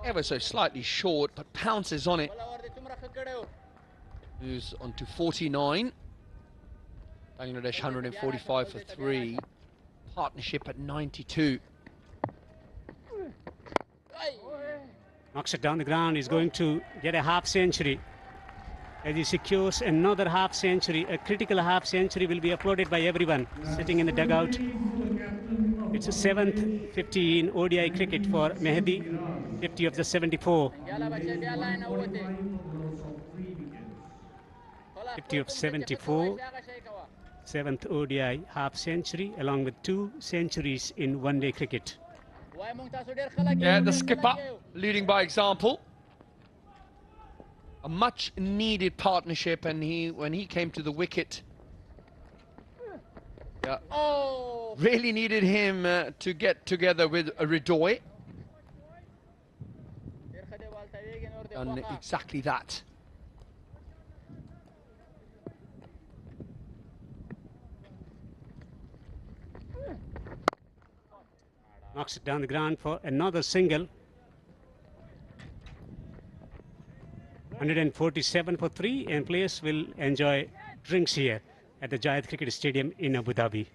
ever so slightly short, but pounces on it. Moves on to 49. Bangladesh 145 for 3. Partnership at 92. Knocks it down the ground. He's going to get a half century. As he secures another half century, a critical half century will be applauded by everyone sitting in the dugout. It's a 7th 50 in ODI cricket for Mehdi, 50 of the 74. 50 of 74, 7th ODI half century, along with 2 centuries in one-day cricket. Yeah, the skipper leading by example. A much needed partnership, and when he came to the wicket, really needed him to get together with a Ridoy. Done exactly that. Knocks it down the ground for another single. 147 for 3, and players will enjoy drinks here at the Jayed Cricket Stadium in Abu Dhabi.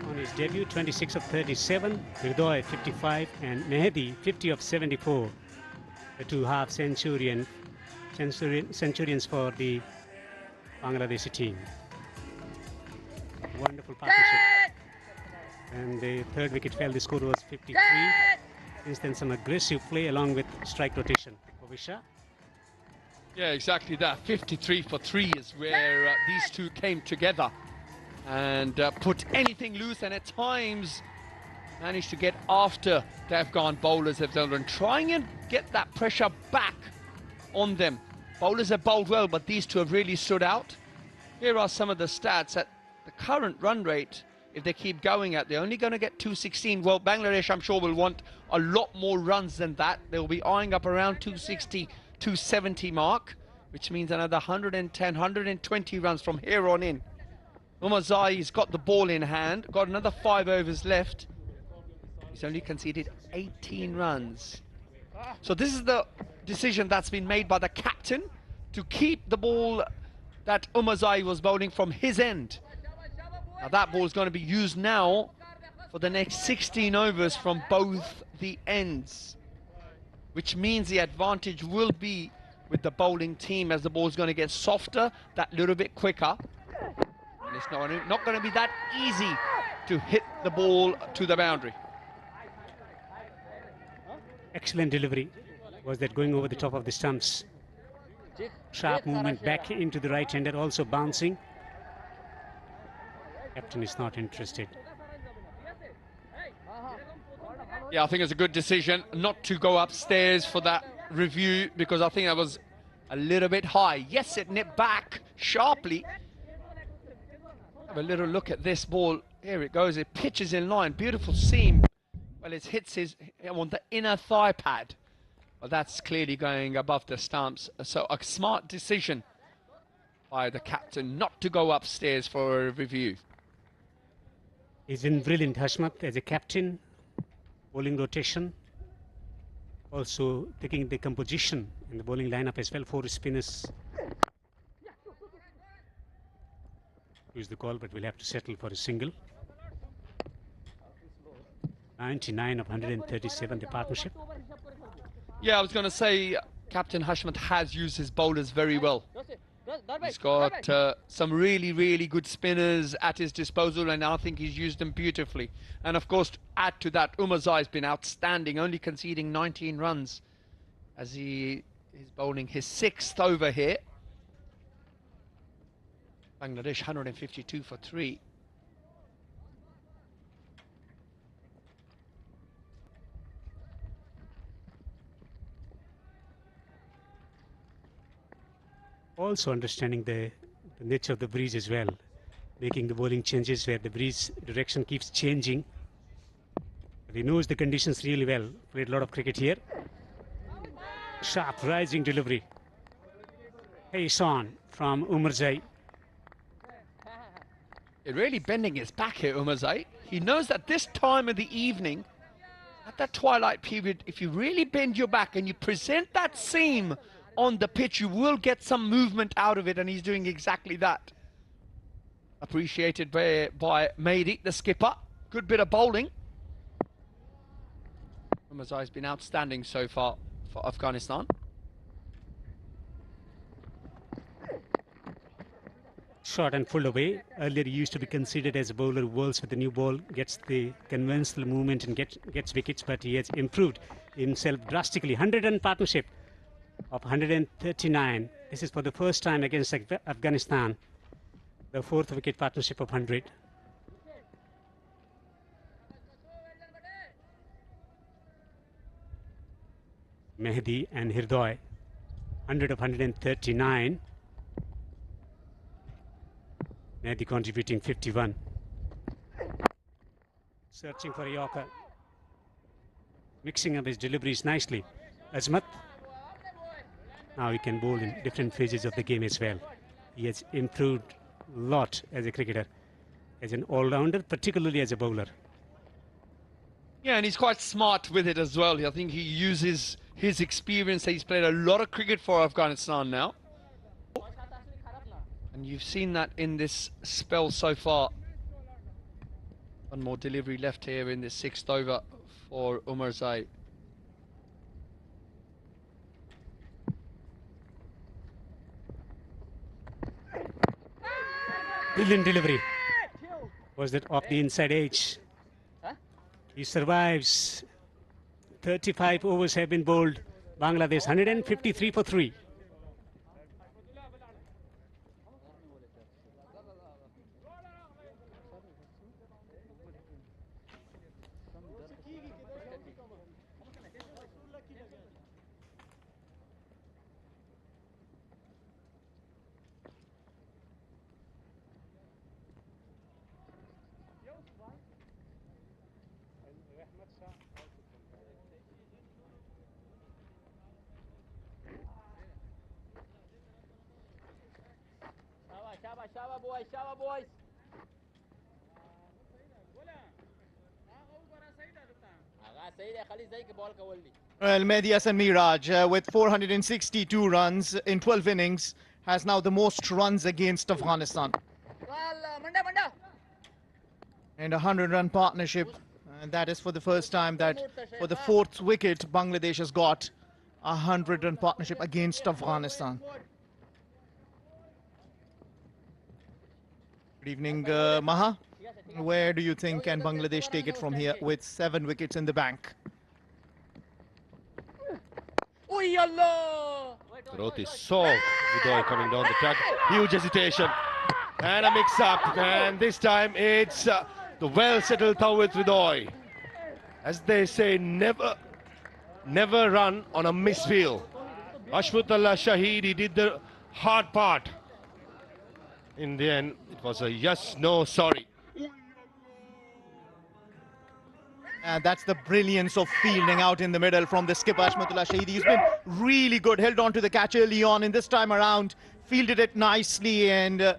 On his debut, 26 of 37, Ridoy 55, and Mehdi 50 of 74. The 2 half centurions for the Bangladeshi team. Wonderful partnership. And the 3rd wicket fell. The score was 53. Since then, some aggressive play along with strike rotation. Ovisha. Yeah, exactly that. 53 for 3 is where these two came together and put anything loose, and at times managed to get after the Afghan bowlers and trying and get that pressure back on them. Bowlers have bowled well, but these two have really stood out. Here are some of the stats. At the current run rate, if they keep going they're only going to get 216. Well, Bangladesh, I'm sure, will want a lot more runs than that. They'll be eyeing up around 260, 270 mark, which means another 110, 120 runs from here on in. Umazai's got the ball in hand, got another 5 overs left. He's only conceded 18 runs. So this is the decision that's been made by the captain to keep the ball that Umazai was bowling from his end. Now that ball is going to be used now for the next 16 overs from both the ends, which means the advantage will be with the bowling team as the ball is going to get softer, that little bit quicker. And it's not going to be that easy to hit the ball to the boundary. Excellent delivery. Was that going over the top of the stumps? Sharp movement back into the right-hander, also bouncing. Captain is not interested. Yeah, I think it's a good decision not to go upstairs for that review, because I think that was a little bit high. Yes, it nipped back sharply. Have a little look at this ball. Here it goes. It pitches in line. Beautiful seam. Well, it hits his on the inner thigh pad. Well, that's clearly going above the stumps. So a smart decision by the captain not to go upstairs for a review. He's been brilliant, Hashmat, as a captain. Bowling rotation. Also taking the composition in the bowling lineup as well. 4 spinners. Use the call, but we'll have to settle for a single. 99 of 137, the partnership. Yeah, I was going to say Captain Hashmat has used his bowlers very well. He's got some really good spinners at his disposal, and I think he's used them beautifully. And of course, to add to that, Umazai's been outstanding, only conceding 19 runs as he is bowling his 6th over here. Bangladesh 152 for 3. Also understanding the nature of the breeze as well, making the bowling changes where the breeze direction keeps changing. But he knows the conditions really well. Played a lot of cricket here. Sharp rising delivery. Pace on from Umarzai. You're really bending his back here, Umazai. He knows that this time of the evening, at that twilight period, if you really bend your back and you present that seam on the pitch, you will get some movement out of it, and he's doing exactly that. Appreciated by Mehdi, the skipper. Good bit of bowling. Umazai's been outstanding so far for Afghanistan. Short and full away. Earlier he used to be considered as a bowler who bowls with the new ball, gets the conventional movement and gets wickets, but he has improved himself drastically. 100 run partnership of 139. This is for the first time against Afghanistan. The 4th wicket partnership of 100. Mehdi and Hirdoy. 100 of 139. Mehdi contributing 51. Searching for a Yorker. Mixing up his deliveries nicely. Azmat. Now he can bowl in different phases of the game as well. He has improved a lot as a cricketer, as an all-rounder, particularly as a bowler. Yeah, and he's quite smart with it as well. I think he uses his experience. He's played a lot of cricket for Afghanistan now. And you've seen that in this spell so far. One more delivery left here in the 6th over for Umarzai. Brilliant delivery. Was that off the inside edge? He survives. 35 overs have been bowled. Bangladesh 153 for 3. Shaba boys, Shaba boys. Well, Mehdi Hasan Miraj, with 462 runs in 12 innings, has now the most runs against Afghanistan. And a 100-run partnership. And that is for the first time that for the 4th wicket, Bangladesh has got a 100-run partnership against Afghanistan. Good evening, Maha. Where do you think can Bangladesh take it from here with 7 wickets in the bank? Roti saw Udoy coming down the track. Huge hesitation. And a mix-up. And this time it's the well-settled Tawhid Udoy. As they say, never run on a misfield. Ashfaqullah Shahidi did the hard part. In the end, it was a yes, no, sorry. And that's the brilliance of fielding out in the middle from the skipper, Ashfaqullah Shahidi. He's been really good, held on to the catch early on, and this time around fielded it nicely, and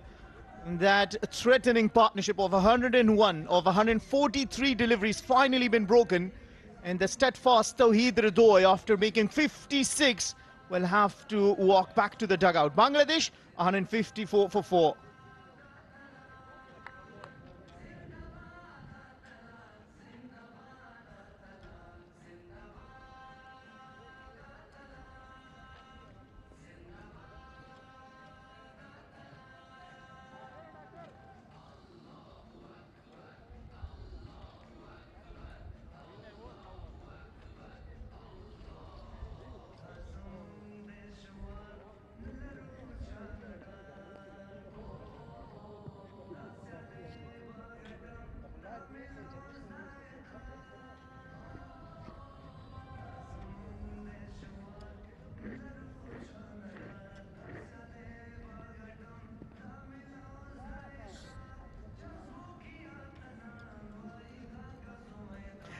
that threatening partnership of 101 of 143 deliveries finally been broken, and the steadfast Tawhid Udoy, after making 56, will have to walk back to the dugout. Bangladesh 154 for 4.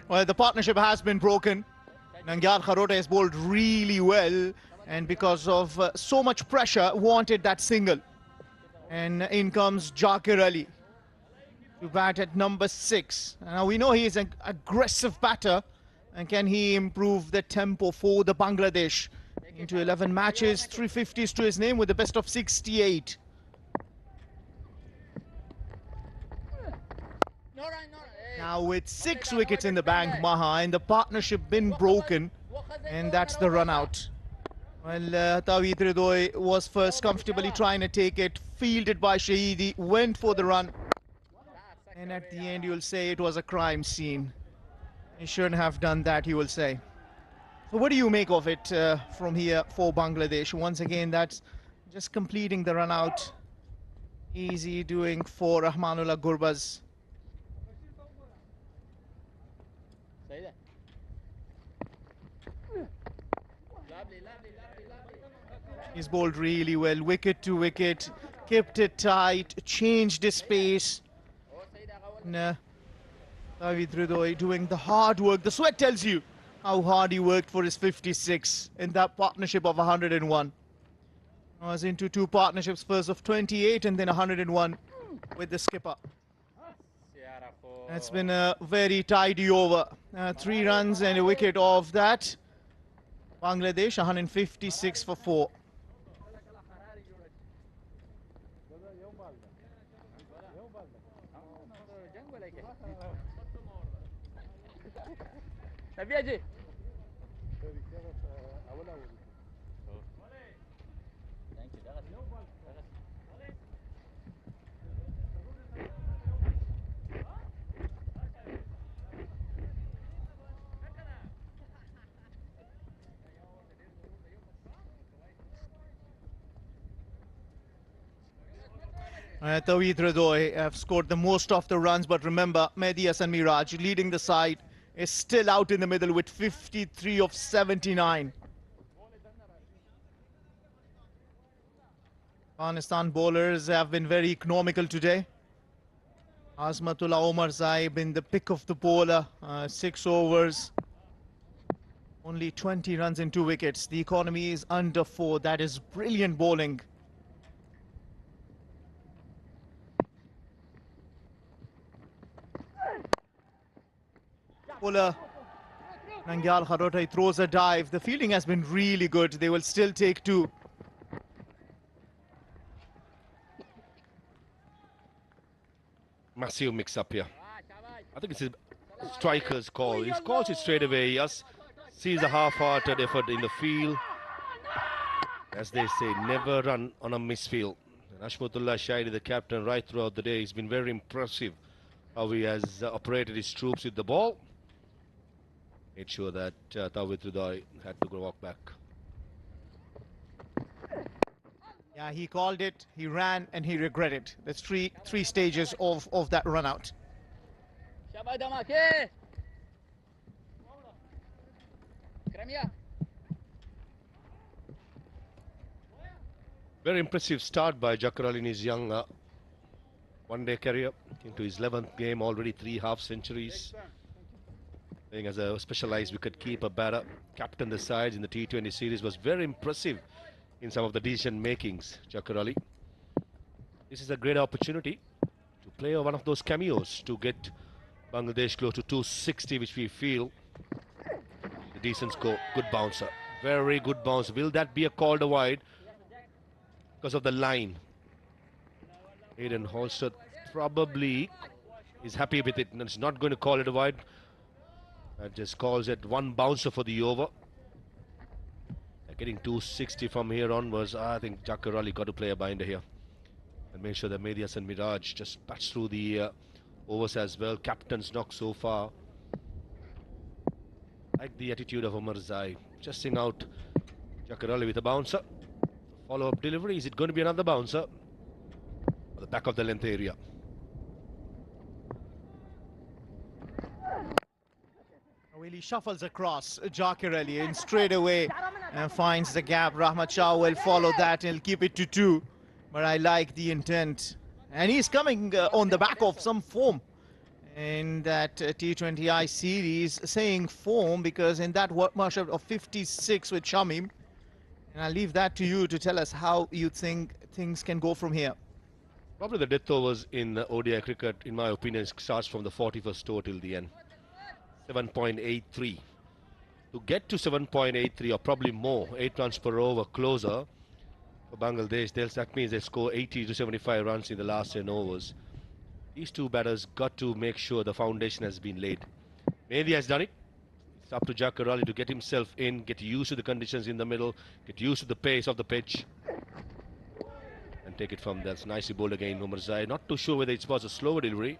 Well, the partnership has been broken. Nangyal Kharote has bowled really well, and because of so much pressure, wanted that single. And in comes Jakir Ali to bat at number 6. Now we know he is an aggressive batter, and can he improve the tempo for the Bangladesh? Into 11 matches, 350s to his name with the best of 68. Now with 6 wickets in the bank, Maha, and the partnership been broken, and that's the run out. Well, Tawhid Udoy was first comfortably trying to take it, fielded by Shahidi, went for the run, and at the end you'll say it was a crime scene. He shouldn't have done that, you will say. So what do you make of it from here for Bangladesh? Once again, that's just completing the run out. Easy doing for Rahmanullah Gurbaz. He's bowled really well, wicket to wicket, kept it tight, changed his pace. Tawhid Udoy doing the hard work. The sweat tells you how hard he worked for his 56 in that partnership of 101. I was into 2 partnerships, first of 28 and then 101 with the skipper. It's been a very tidy over. 3 runs and a wicket off that. Bangladesh 156 for 4. Tawhid Udoy have scored the most of the runs, but remember, Mehdi Hasan Miraj leading the side is still out in the middle with 53 of 79. Afghanistan bowlers have been very economical today. Azmatullah Omar Zai been the pick of the bowler, 6 overs. Only 20 runs and 2 wickets. The economy is under 4. That is brilliant bowling. Bowler Nangyal Kharota, he throws a dive. The fielding has been really good. They will still take 2. Massive mix-up here. I think it's a striker's call. He calls it straight away. Yes, sees a half-hearted effort in the field. As they say, never run on a misfield. And Ashmatullah Shahidi, the captain, right throughout the day, he's been very impressive how he has operated his troops with the ball. Made sure that Tawhid Ridai had to go walk back. Yeah, he called it, he ran, and he regretted. There's three stages of that run out. Very impressive start by Jakarali in his young one-day career. Into his 11th game, already 3 half-centuries. Playing as a specialized wicket-keeper batter. Captain the sides in the T20 series, was very impressive in some of the decision makings, Jakarali. This is a great opportunity to play one of those cameos to get Bangladesh close to 260, which we feel a decent score. Good bouncer, very good bounce. Will that be a called wide because of the line? Aiden Holster probably is happy with it and it's not going to call it a wide. That just calls it 1 bouncer for the over. Getting 260 from here onwards, I think Jakarali got to play a binder here and make sure that Mehdi Hasan Miraj just bats through the overs as well. Captain's knock so far. Like the attitude of Umar Zai, just sing out Jakarali with a bouncer. Follow-up delivery, is it going to be another bouncer? At the back of the length area. He shuffles across Jakarali and straight away finds the gap. Rahmat Shah will follow that and he'll keep it to 2. But I like the intent. And he's coming on the back of some form in that T20I series. Saying form because in that matchup of 56 with Shamim. And I'll leave that to you to tell us how you think things can go from here. Probably the death overs in ODI cricket, in my opinion, starts from the 41st over till the end. 7.83. To get to 7.83 or probably more, 8 runs per over closer for Bangladesh, that means they score 80 to 75 runs in the last 10 overs. These 2 batters got to make sure the foundation has been laid. Mehdi has done it. It's up to Jakarali to get himself in, get used to the conditions in the middle, get used to the pace of the pitch and take it from there. It's nicely bowled again, Umar Zai. Not too sure whether it was a slower delivery.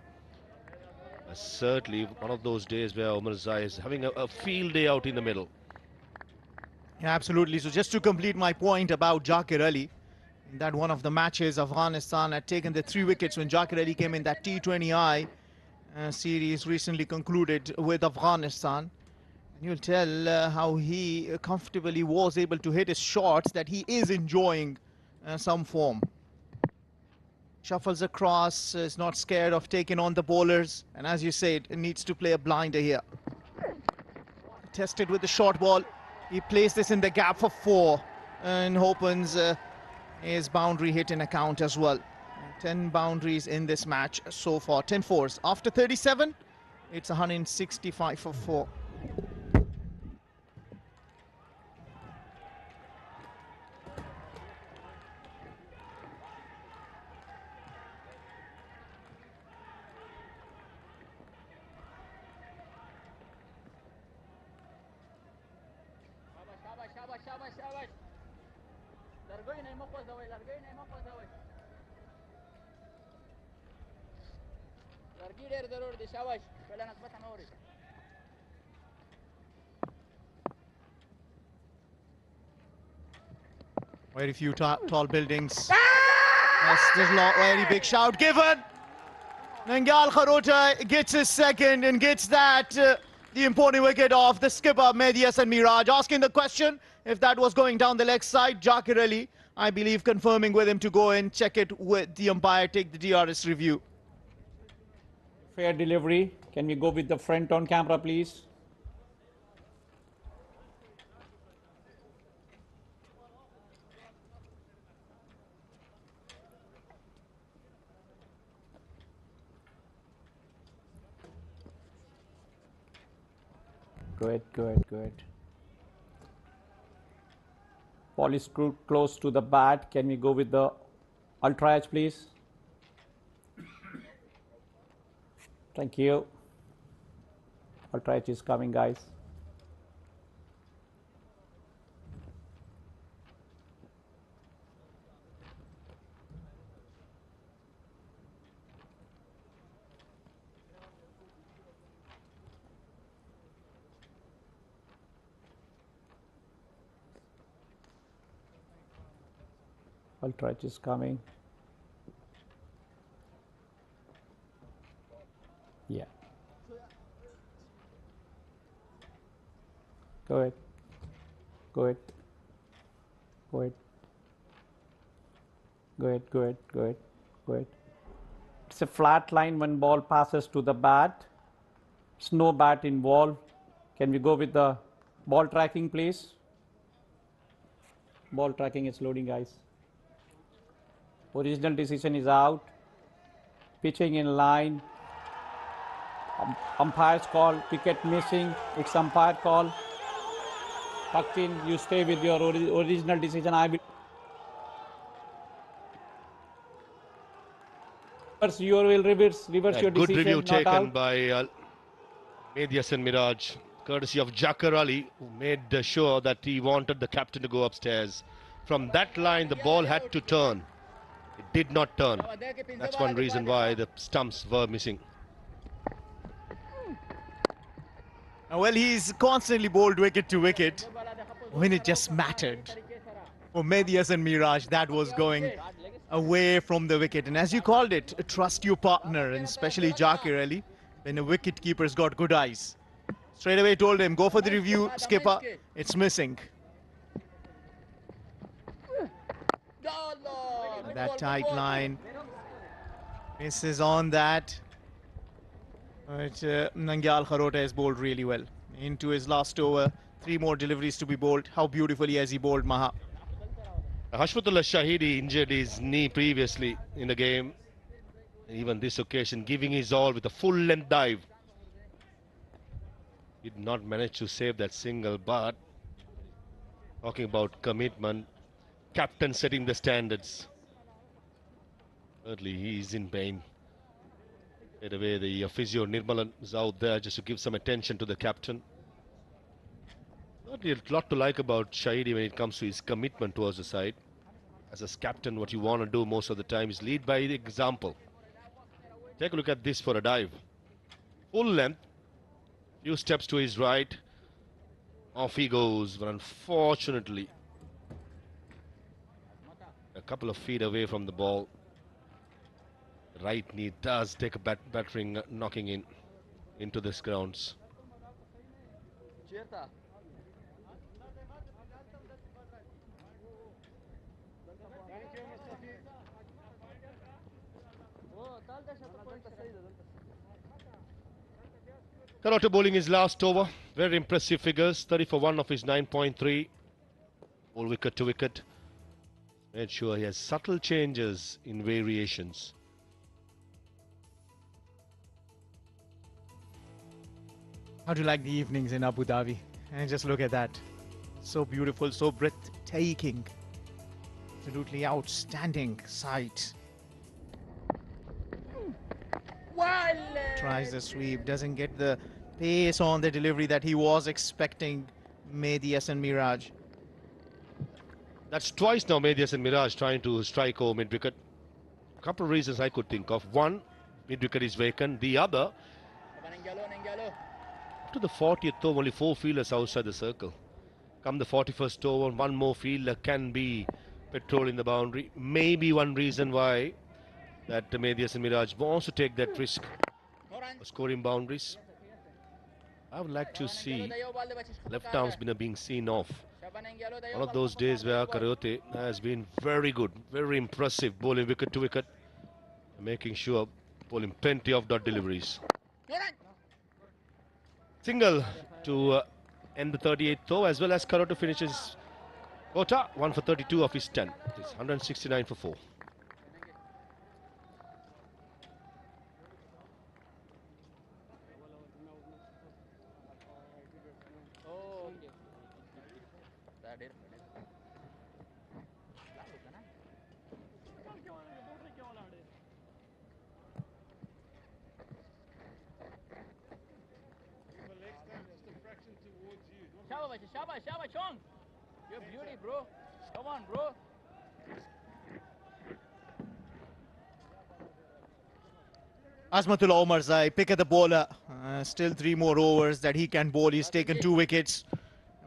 Certainly one of those days where Umar Zai is having a field day out in the middle. Yeah, absolutely. So just to complete my point about Jakarali, in that one of the matches, Afghanistan had taken the 3 wickets when Jakarali came in that T20I series recently concluded with Afghanistan. And you'll tell how he comfortably was able to hit his shots, that he is enjoying some form. Shuffles across, is not scared of taking on the bowlers. And as you said, it needs to play a blinder here. Tested with the short ball. He placed this in the gap for 4. And opens his boundary hit in account as well. 10 boundaries in this match so far. 10 fours. After 37, it's 165 for 4. Very few tall buildings. Yes, there's a very big shout given. Nangyal Kharota gets his second and gets that the important wicket off the skipper Mehdi Hasan Miraj, asking the question if that was going down the leg side. Jakarali, I believe, confirming with him to go and check it with the umpire, take the DRS review. Fair delivery. Can we go with the front on camera, please? Good, good, good. Ball is screwed close to the bat. Can we go with the ultra edge, please? Thank you. Ultra edge is coming, guys. Ultra edge is coming. Yeah. Go ahead. Go ahead. Go ahead. Go ahead. Go ahead. Go ahead. Go ahead. It's a flat line when ball passes to the bat. There's no bat involved. Can we go with the ball tracking, please? Ball tracking is loading, guys. Original decision is out. Pitching in line. Umpire's call. Wicket missing. It's umpire call. Tucked in. You stay with your original decision. I will. You will reverse your Good decision. review not taken out. by Mehdi Hassan Miraj, courtesy of Jakar Ali, who made sure that he wanted the captain to go upstairs. From that line, the ball had to turn. It did not turn. That's one reason why the stumps were missing. Well, he's constantly bowled wicket to wicket. When it just mattered for Mehdi Hassan Miraj, that was going away from the wicket. And as you called it, trust your partner, and especially Jakar Ali, when a wicket keeper's got good eyes. Straight away told him, go for the review, skipper. It's missing. And that tight line misses on that. But Nangyal Kharote has bowled really well. Into his last over, 3 more deliveries to be bowled. How beautifully has he bowled, Maha. Hashmatullah Shahidi injured his knee previously in the game. Even this occasion, giving his all with a full length dive. Did not manage to save that single, but talking about commitment, captain setting the standards. Thirdly, he is in pain. By the way, the physio Nirmalan is out there just to give some attention to the captain. Not a lot to like about Shahidi when it comes to his commitment towards the side. As a captain, what you want to do most of the time is lead by example. Take a look at this for a dive. Full length, few steps to his right. Off he goes, but unfortunately, a couple of feet away from the ball. Right knee does take a battering knocking into this grounds. Karato bowling his last over. Very impressive figures. 30 for 1 of his 9.3. All wicket to wicket. Made sure he has subtle changes in variations. How do you like the evenings in Abu Dhabi? And just look at that. So beautiful, so breathtaking. Absolutely outstanding sight. Tries the sweep, doesn't get the pace on the delivery that he was expecting. Mehdi Hassan Miraj. That's twice now Mehdi Hassan Miraj trying to strike over mid-wicket. A couple of reasons I could think of. One, mid-wicket is vacant. The other, after the 40th over, only 4 fielders outside the circle. Come the 41st over, 1 more fielder can be patrolling the boundary. Maybe one reason why that Mehdi Hassan Miraj wants to take that risk of scoring boundaries. I would like to see left arm spinner being seen off. One of those days where Karaote has been very good, very impressive, bowling wicket to wicket, making sure bowling plenty of dot deliveries. Single to end the 38th over, as well as Karaote finishes quota 1 for 32 of his 10. It's 169 for 4. You're beauty, bro. Come on, bro. Azmatul Omarzai, pick at the bowler. Still 3 more overs that he can bowl. He's taken 2 wickets.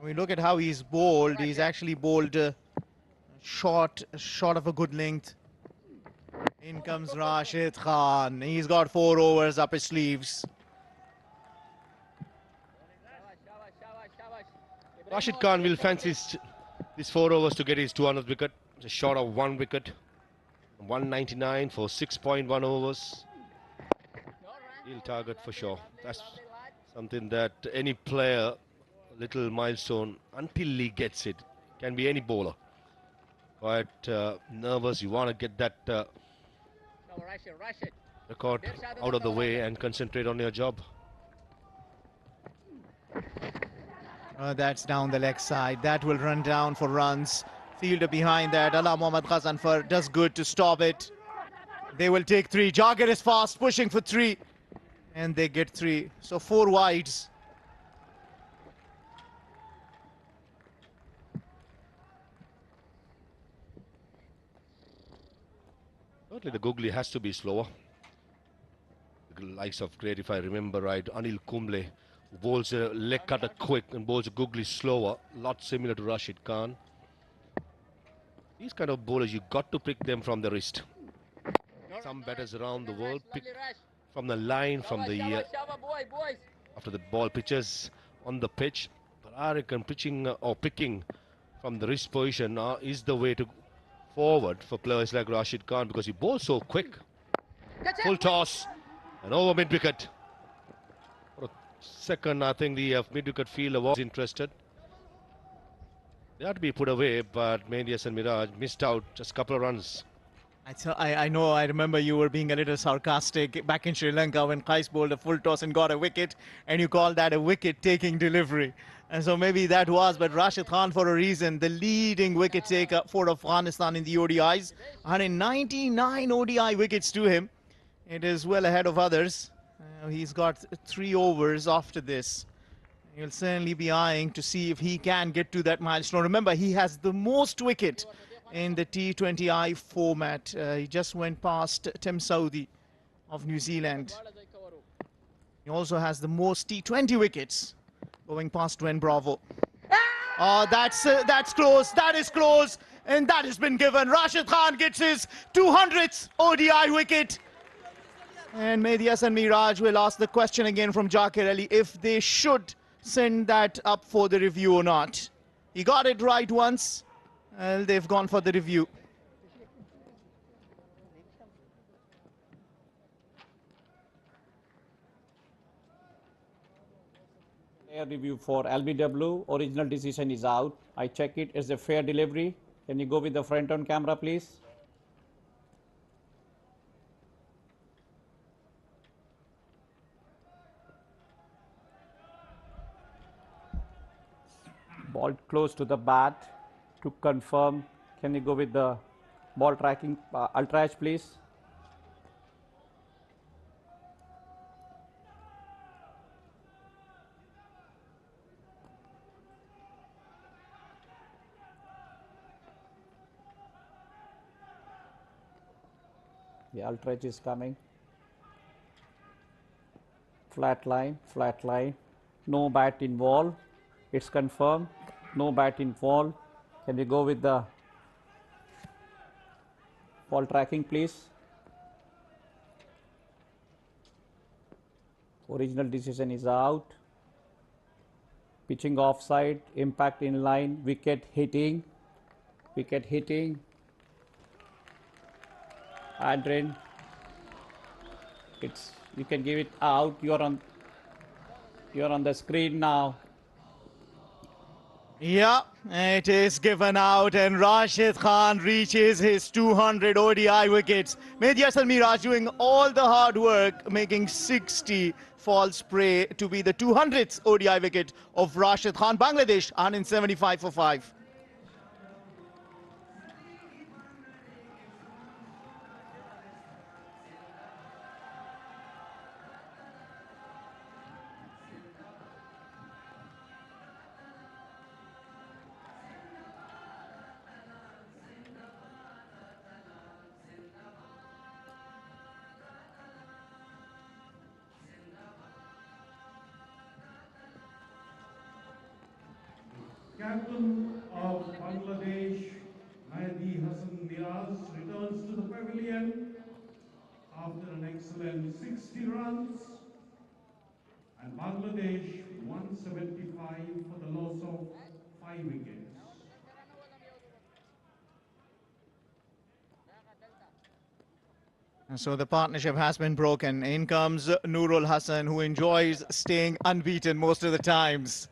We look at how he's bowled. He's actually bowled short of a good length. In comes Rashid Khan. He's got 4 overs up his sleeves. Rashid Khan will fancy these 4 overs to get his 200th wicket. Just short of 1 wicket. 199 for 6.1 overs. He'll target for sure. That's something that any player, little milestone, until he gets it, can be any bowler. Quite nervous. You want to get that record out of the way and concentrate on your job. That's down the leg side. That will run down for runs. Fielder behind that. Allah Mohammad Ghazanfar does good to stop it. They will take 3. Jagir is fast, pushing for 3. And they get 3. So 4 wides. Certainly the googly has to be slower. The likes of great, if I remember right, Anil Kumble bowls a leg cutter quick and bowls a googly slower. Lot similar to Rashid Khan. These kind of bowlers, you got to pick them from the wrist. Some batters around the world pick from the line, from the after the ball pitches on the pitch. But I reckon pitching or picking from the wrist position is the way to forward for players like Rashid Khan, because he bowls so quick. Full toss and over mid wicket. For a second, I think the mid wicket fielder was interested. They had to be put away, but Mehdi and Miraj missed out just a couple of runs. I know, I remember you were being a little sarcastic back in Sri Lanka when Qais bowled a full toss and got a wicket, and you called that a wicket-taking delivery. And so maybe that was, but Rashid Khan, for a reason, the leading wicket taker for Afghanistan in the ODIs. 199 ODI wickets to him. It is well ahead of others. He's got 3 overs after this. He'll certainly be eyeing to see if he can get to that milestone. Remember, he has the most wicket in the T20I format. He just went past Tim Saudi of New Zealand. He also has the most T20 wickets, going past Dwayne Bravo. Oh, that's close. That is close. And that has been given. Rashid Khan gets his 200th ODI wicket. And Mehdi Hasan Miraj will ask the question again from Jakir Ali if they should send that up for the review or not. He got it right once. They've gone for the review. Fair review for LBW. Original decision is out. I check it as a fair delivery. Can you go with the front on camera, please? Ball close to the bat. To confirm, can you go with the ball tracking ultra-edge, please? The ultra-edge is coming. Flat line, no bat involved. It's confirmed, no bat involved. Can you go with the ball tracking, please? Original decision is out. Pitching offside, impact in line, wicket hitting. Adrian, you can give it out. You're on the screen now. Yeah, it is given out, and Rashid Khan reaches his 200 ODI wickets. Mehdi Hasan Miraj doing all the hard work, making 60 false prey to be the 200th ODI wicket of Rashid Khan. Bangladesh 175 for 5. Captain of Bangladesh, Odi Miraj, returns to the pavilion after an excellent 60 runs. And Bangladesh 175 for the loss of 5 wickets. And so the partnership has been broken. In comes Nurul Hassan, who enjoys staying unbeaten most of the times.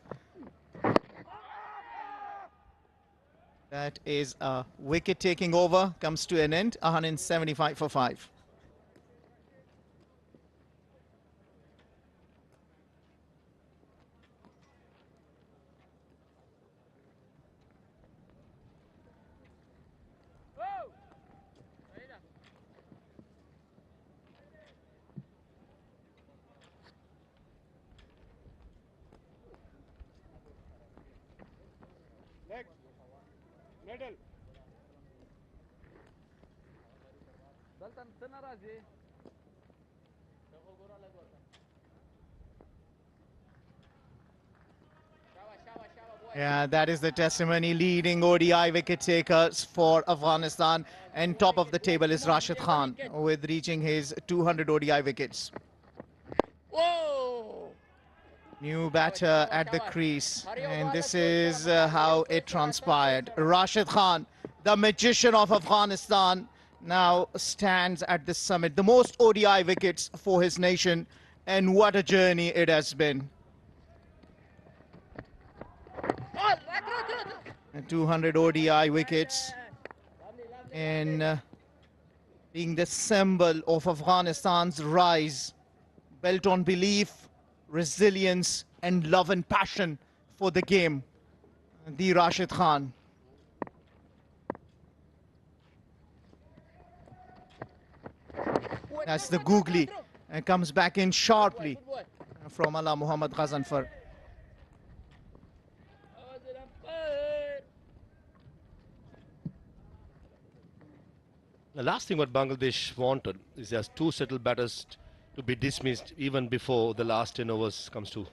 That is a wicket taking over, comes to an end, 175 for 5. Yeah, that is the testimony. Leading ODI wicket takers for Afghanistan, and top of the table is Rashid Khan with reaching his 200 ODI wickets. Whoa! New batter at the crease, and this is how it transpired. Rashid Khan, the magician of Afghanistan, now stands at the summit. The most ODI wickets for his nation, and what a journey it has been. 200 ODI wickets, and being the symbol of Afghanistan's rise, built on belief, resilience, and love and passion for the game. The Rashid Khan. That's the googly, and comes back in sharply from Allah Muhammad Ghazanfar. The last thing what Bangladesh wanted is there's 2 settled batters to be dismissed even before the last 10 overs comes to.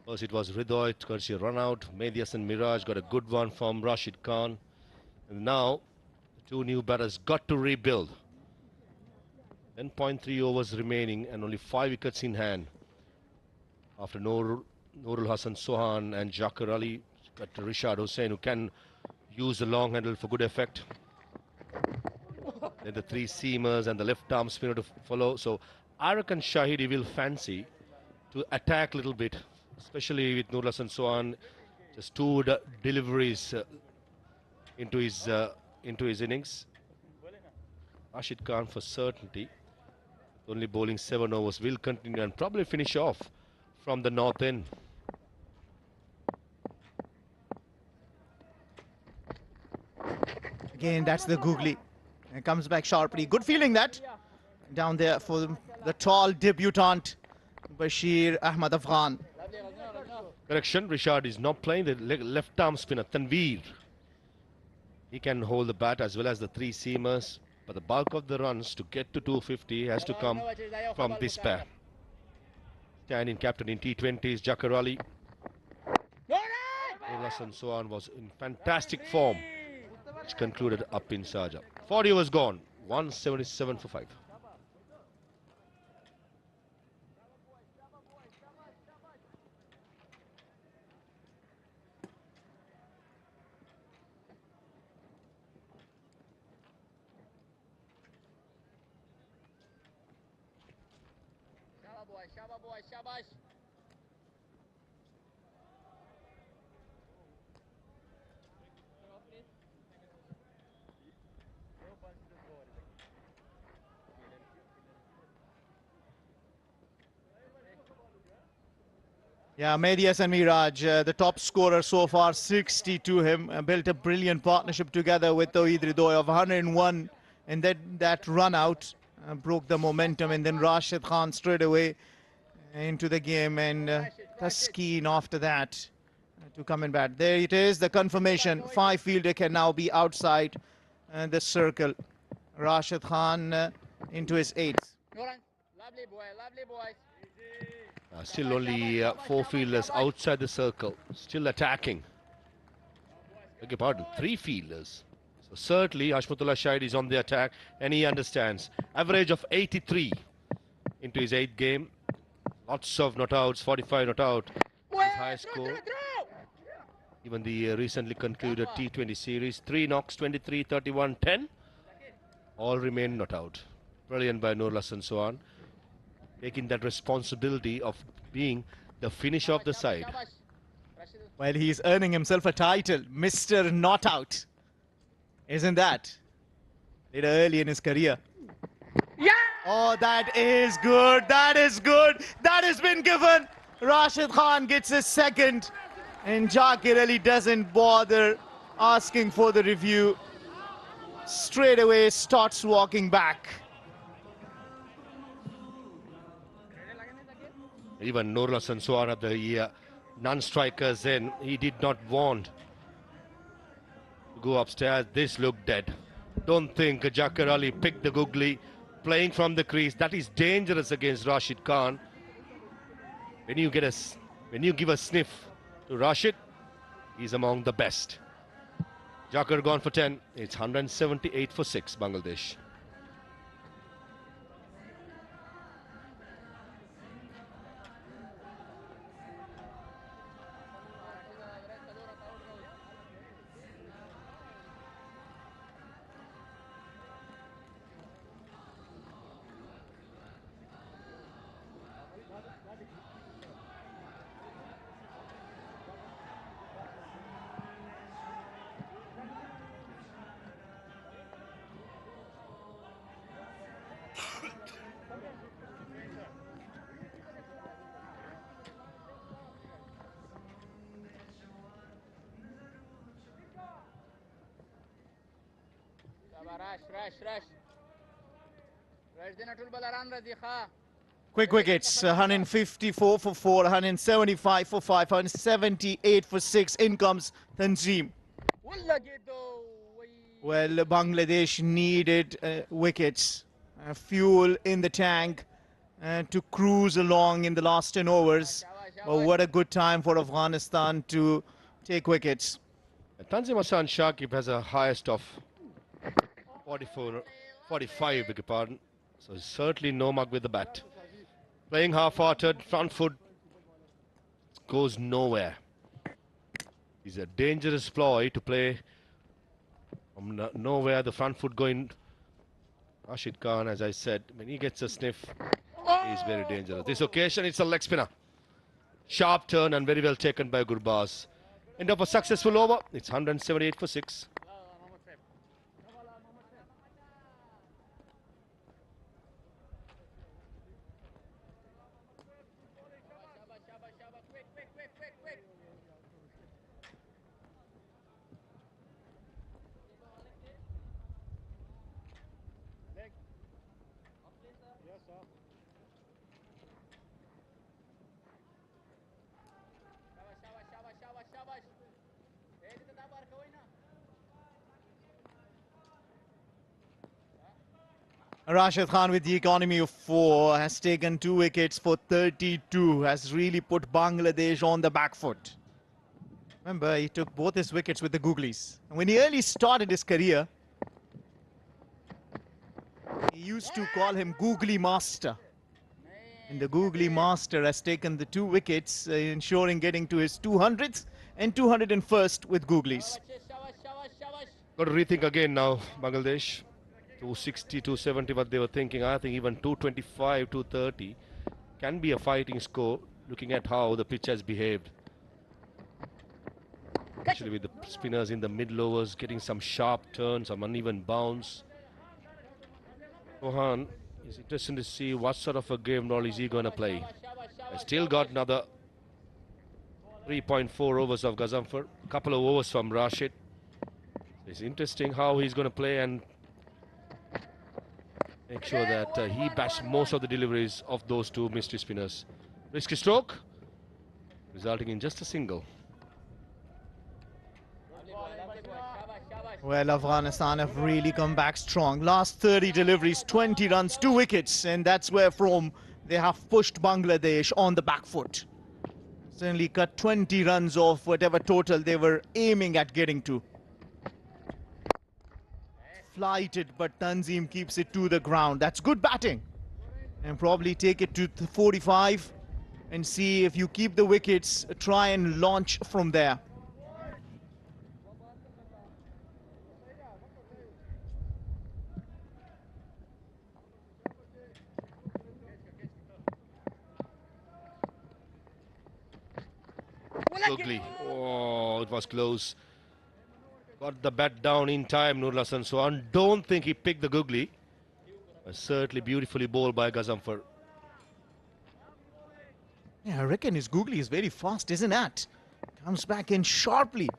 First it was Hridoy, courtesy run out. Mehdi Hasan Miraj got a good one from Rashid Khan. And now 2 new batters got to rebuild. 10.3 overs remaining and only 5 wickets in hand. After Nurul Hassan Sohan and Jaqar Ali, got to Rishad Hussain, who can use the long handle for good effect. Then the 3 seamers and the left arm spinner to follow. So I reckon Shahidi will fancy to attack a little bit, especially with Nurul Hassan Sohan. Just 2 deliveries into his innings. Rashid Khan, for certainty, only bowling 7 overs, will continue and probably finish off from the north end. Again, that's the googly. And comes back sharply. Good feeling that. Down there for the tall debutant, Bashir Ahmad Afghan. Correction, Rishad is not playing. The left arm spinner, Tanveer. He can hold the bat as well as the 3 seamers. But the bulk of the runs to get to 250 has to come from this pair. Standing captain in T20s, Jaqar Ali. Nurul Hassan Sohan was in fantastic form, which concluded up in Sharjah. 40 overs gone, 177 for 5. Shabash. Yeah, Mehdi Hasan Miraj, the top scorer so far, 60 to him. Built a brilliant partnership together with Odi I of 101. And that run out broke the momentum. And then Rashid Khan straight away into the game. And Taskeen after that to come in bat. There it is, the confirmation. 5 fielder can now be outside the circle. Rashid Khan into his 8th. Lovely boy, lovely boy. Still only 4 fielders outside the circle, still attacking. Beg your pardon, 3 fielders. So certainly Hashmatullah Shahid is on the attack and he understands. Average of 83 into his 8th game. Lots of not outs, 45 not out. His highest score. Even the recently concluded T20 series, 3 knocks, 23, 31, 10. All remain not out. Brilliant by Nur Hassan Sohan, taking that responsibility of being the finisher of the side. Well, he's earning himself a title, Mr. Not Out. Isn't that? Later early in his career. Yeah! Oh, that is good. That is good. That has been given. Rashid Khan gets his second. And Jakir Ali doesn't bother asking for the review. Straight away starts walking back. Even Nur Hassan Sohan at the non-strikers then, he did not want to go upstairs. This looked dead. Don't think Jakir Ali picked the googly, playing from the crease. That is dangerous against Rashid Khan. When you give a sniff to Rashid, he's among the best. Jakir gone for 10. It's 178 for 6, Bangladesh. Quick wickets, 154 for 4, 175 for 5, 178 for 6. In comes Tanzim. Well, Bangladesh needed wickets, fuel in the tank to cruise along in the last 10 overs. But what a good time for Afghanistan to take wickets. Tanzim Hassan Shakib has a highest of 45, beg your pardon. So certainly no mug with the bat. Playing half-hearted, front foot goes nowhere. He's a dangerous ploy to play from nowhere. The front foot going. Rashid Khan, as I said, when he gets a sniff, he's very dangerous. This occasion, it's a leg spinner. Sharp turn and very well taken by Gurbaz. End of a successful over. It's 178 for 6. Rashid Khan with the economy of 4 has taken 2 wickets for 32, has really put Bangladesh on the back foot. Remember, he took both his wickets with the googlies. And when he early started his career, he used to call him Googly Master. And the Googly Master has taken the 2 wickets, ensuring getting to his 200th and 201st with googlies. Got to rethink again now, Bangladesh. 260, 270, what they were thinking. I think even 225, 230 can be a fighting score, looking at how the pitch has behaved. Actually, with the spinners in the mid-lowers getting some sharp turns, some uneven bounce. Sohan is interesting to see what sort of a game role is he going to play. I still got another 3.4 overs of Gazanfar, a couple of overs from Rashid. It's interesting how he's going to play and make sure that he bats most of the deliveries of those 2 mystery spinners. Risky stroke, resulting in just a single. Well, Afghanistan have really come back strong. Last 30 deliveries, 20 runs, 2 wickets. And that's where from they have pushed Bangladesh on the back foot. Certainly cut 20 runs off whatever total they were aiming at getting to. Flighted, but Tanzim keeps it to the ground. That's good batting. And probably take it to 45 and see if you keep the wickets, try and launch from there. Ugly. Oh, it was close. Got the bat down in time, Nur Hassan. So I don't think he picked the googly. Certainly beautifully bowled by Gazamfar. Yeah, I reckon his googly is very fast, isn't it? Comes back in sharply.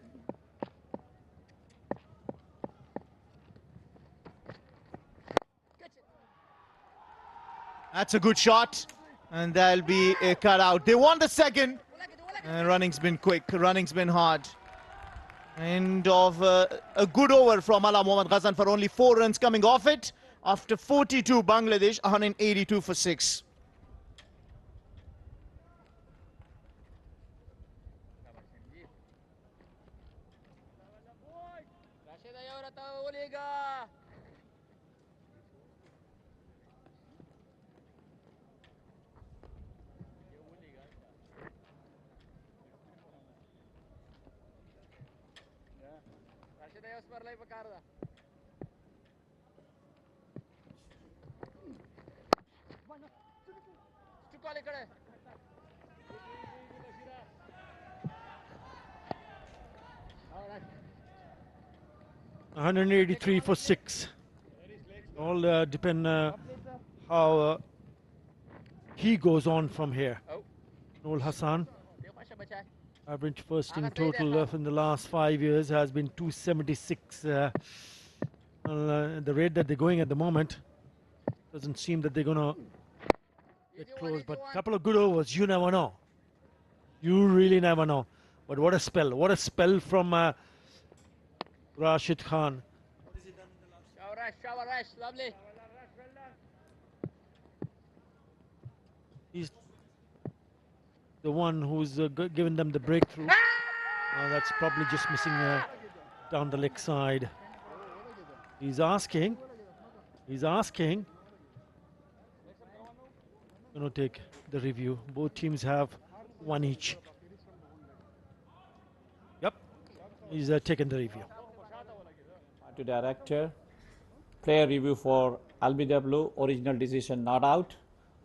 That's a good shot. And that'll be a cut out. They won the second. And running's been quick, running's been hard. End of a good over from Ala Mohammad Ghazan for only 4 runs coming off it. After 42, Bangladesh 182 for 6. $183 for 6. All depend how he goes on from here. Noor Hassan, average first in total in the last 5 years has been 276. The rate that they're going at the moment doesn't seem that they're gonna get close. But a couple of good overs, you never know. You really never know. But what a spell! What a spell from Rashid Khan. Shower rush, lovely. He's the one who's given them the breakthrough. That's probably just missing down the leg side. He's asking. Going to take the review. Both teams have 1 each. Yep, he's taken the review. To director, player review for LBW, original decision not out.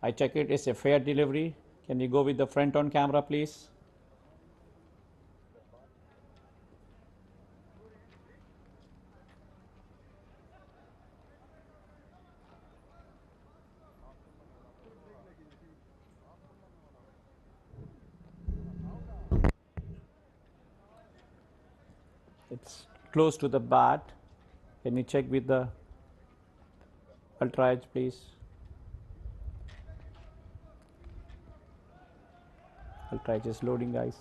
I check it, it's a fair delivery. Can you go with the front on camera, please? It's close to the bat. Can you check with the ultra edge, please? Ultra edge is loading, guys.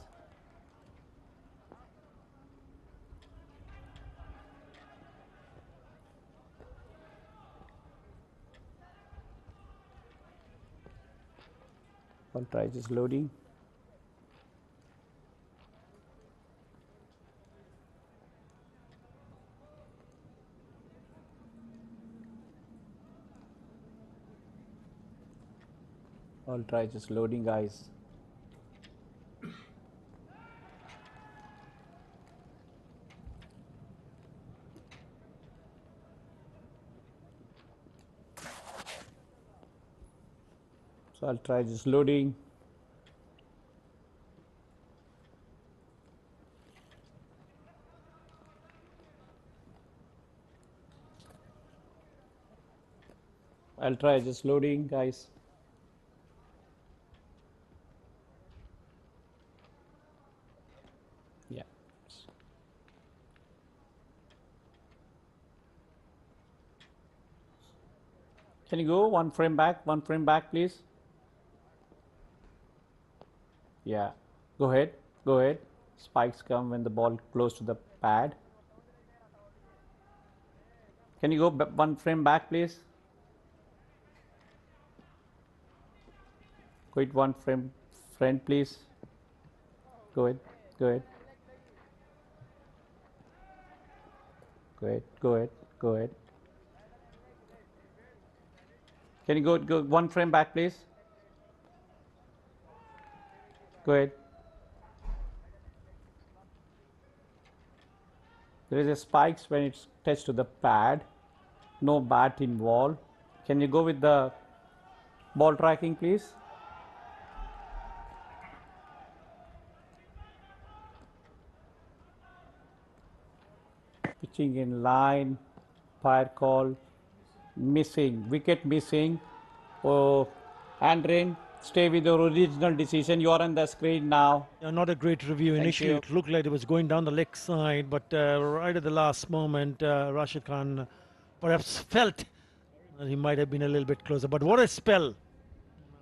Ultra edge is loading. Ultra edge is loading, guys. So ultra edge is loading. Ultra edge is loading, guys. Yeah. Can you go one frame back, please? Yeah, go ahead. Spikes come when the ball close to the pad. Can you go one frame back, please? Go it one frame, friend, please. Go ahead, go ahead. Go ahead, go ahead, go ahead. Can you go one frame back, please? Go ahead. There is a spikes when it's touched to the pad. No bat involved. Can you go with the ball tracking, please? Pitching in line, fire call, missing, wicket missing. Oh, Andrin, stay with your original decision. You are on the screen now. Yeah, not a great review. Thank Initially, you. it looked like it was going down the leg side, but right at the last moment, Rashid Khan perhaps felt that he might have been a little bit closer. But what a spell!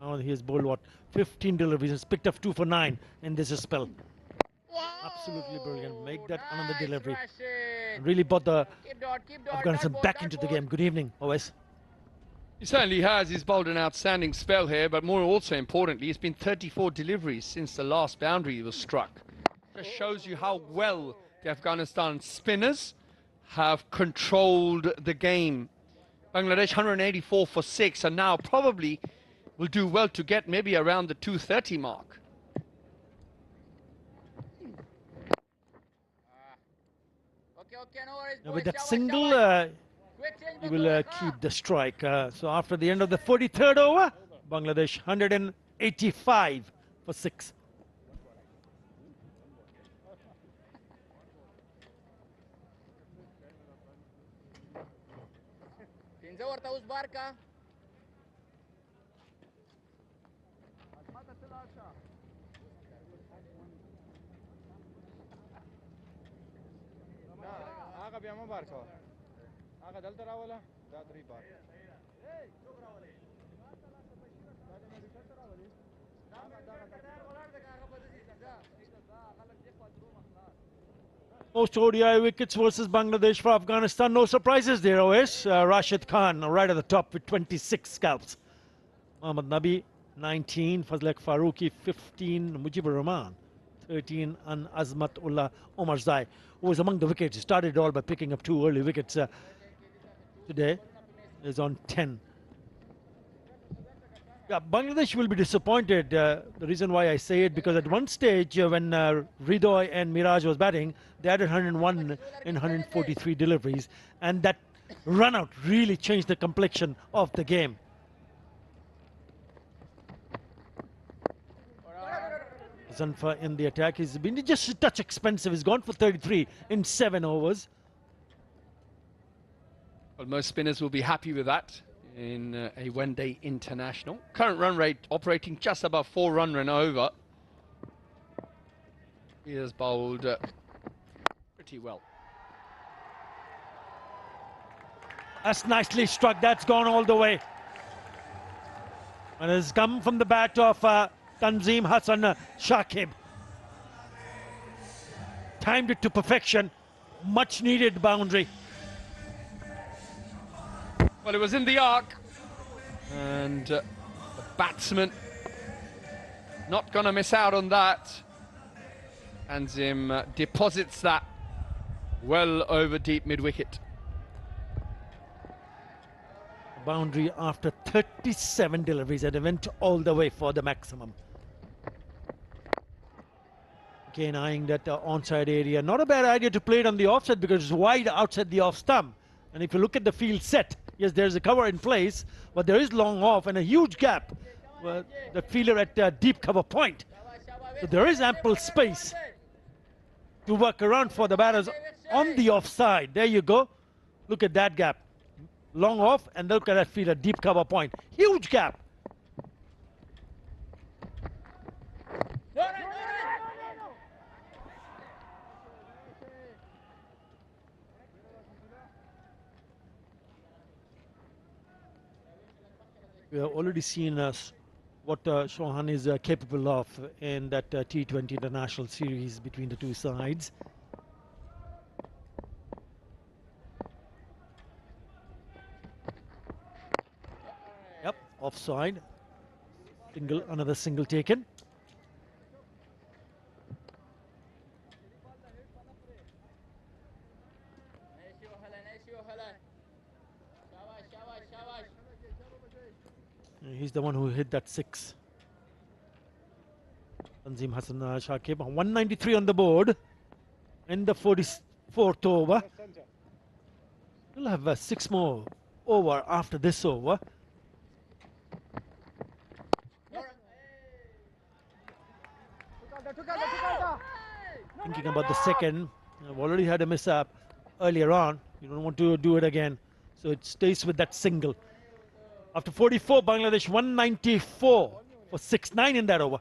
Now he has bowled what 15 deliveries. He's picked up 2 for 9 in this spell. Absolutely brilliant. Make that another delivery. Really brought the Afghanistan back into the game. Good evening, OS. He certainly has. He's bowled an outstanding spell here, but more also importantly, it's been 34 deliveries since the last boundary was struck. Just shows you how well the Afghanistan spinners have controlled the game. Bangladesh 184 for 6, and now probably will do well to get maybe around the 230 mark. Now with that single, he will keep the strike. So after the end of the 43rd over, Bangladesh 185 for 6. Most ODI wickets versus Bangladesh for Afghanistan. No surprises there, OS. Rashid Khan right at the top with 26 scalps. Mohammad Nabi 19, Fazlek Farooqi 15, Mujibur Rahman 13, and Azmat Ullah Omarzai, who was among the wickets. He started it all by picking up 2 early wickets. Today is on 10. Yeah, Bangladesh will be disappointed. The reason why I say it, because at one stage when Ridoy and Miraj was batting, they added 101 in 143 deliveries, and that run out really changed the complexion of the game. Zanfa in the attack. He's been just a touch expensive. He's gone for 33 in 7 overs. Well, most spinners will be happy with that in a one-day international. Current run rate operating just above 4 run over. He has bowled pretty well. That's nicely struck. That's gone all the way. And has come from the bat of Tanzim Hassan Shakib. Timed it to perfection. Much needed boundary. Well, it was in the arc, and the batsman not going to miss out on that. Tanzim deposits that well over deep mid-wicket. Boundary after 37 deliveries, and it went all the way for the maximum. Again, eyeing that onside area. Not a bad idea to play it on the offside because it's wide outside the off stump. And if you look at the field set, yes, there's a cover in place, but there is long off and a huge gap. Well, the fielder at deep cover point. So there is ample space to work around for the batters on the offside. There you go. Look at that gap. Long off, and look at that fielder, deep cover point. Huge gap. We have already seen what Chauhan is capable of in that T20 international series between the two sides. Yep, offside. Single, another single taken. He's the one who hit that 6. Tanzim Hassan Shakib, 193 on the board in the 44th over. We'll have 6 more over after this over. Thinking about the second, I've already had a mishap earlier on. You don't want to do it again, so it stays with that single. After 44, Bangladesh 194 for 6-9 in that over.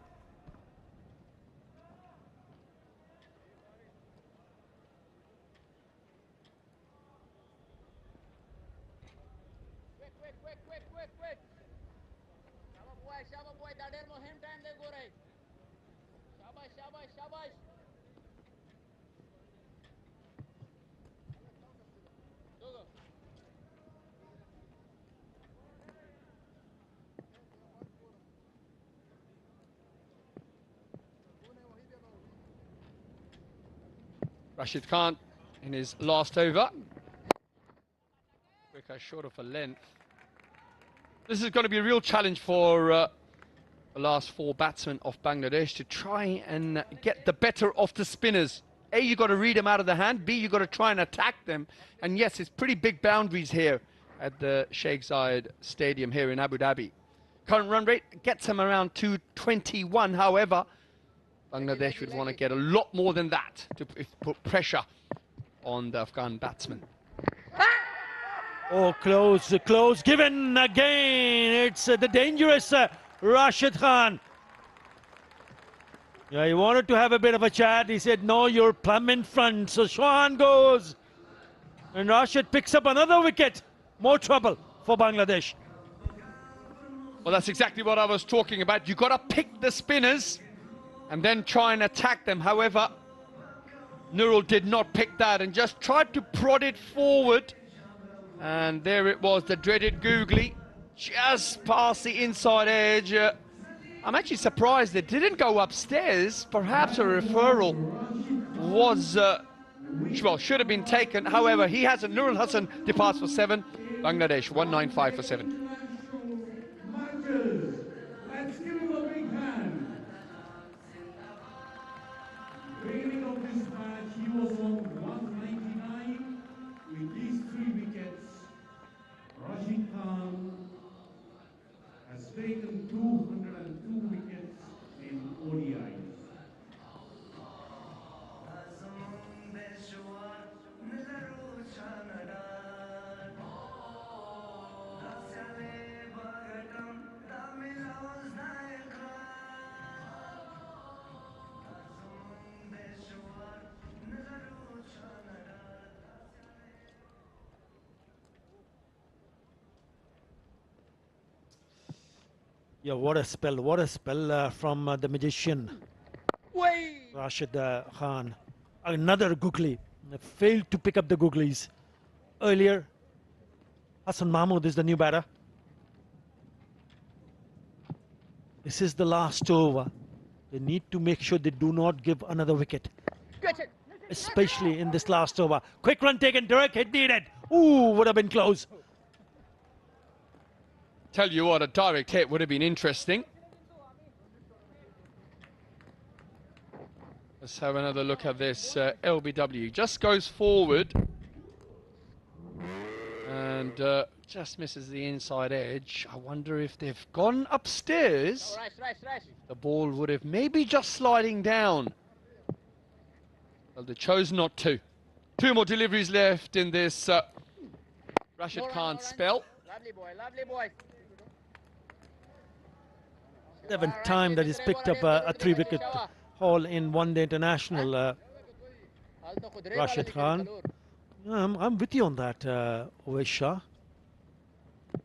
Rashid Khan in his last over. Quicker, short of a length. This is going to be a real challenge for the last 4 batsmen of Bangladesh to try and get the better of the spinners. A, you got to read them out of the hand. B, you got to try and attack them. And yes, it's pretty big boundaries here at the Sheikh Zayed Stadium here in Abu Dhabi. Current run rate gets them around 221. However, Bangladesh would want to get a lot more than that to put pressure on the Afghan batsmen. Oh, close, given again. It's the dangerous Rashid Khan. Yeah, he wanted to have a bit of a chat. He said, no, you're plumb in front. So Shahan goes. And Rashid picks up another wicket. More trouble for Bangladesh. Well, that's exactly what I was talking about. You've got to pick the spinners and then try and attack them. However, Nurul did not pick that and just tried to prod it forward. And there it was, the dreaded googly, just past the inside edge. I'm actually surprised it didn't go upstairs. Perhaps a referral was, well, should have been taken. However, he hasn't. Nurul Hassan departs for 7. Bangladesh 195 for 7. Let's give him a big hand. Beginning of this match, he was on 199 with these 3 wickets. Rashid Khan has taken 202 wickets in ODIs. Yeah, what a spell from the magician. Rashid Khan. Another googly. Failed to pick up the googlies. Earlier, Hassan Mahmood is the new batter. This is the last over. They need to make sure they do not give another wicket. Especially in this last over. Quick run taken, direct hit needed. Ooh, would have been close. Tell you what, a direct hit would have been interesting. Let's have another look at this. LBW just goes forward and just misses the inside edge. I wonder if they've gone upstairs. The ball would have maybe just sliding down. Well, they chose not to. 2 more deliveries left in this Rashid Khan spell. Lovely boy. 7th time that he's picked up a 3-wicket haul in one-day international. Rashid Khan. I'm with you on that, Uwais Shah.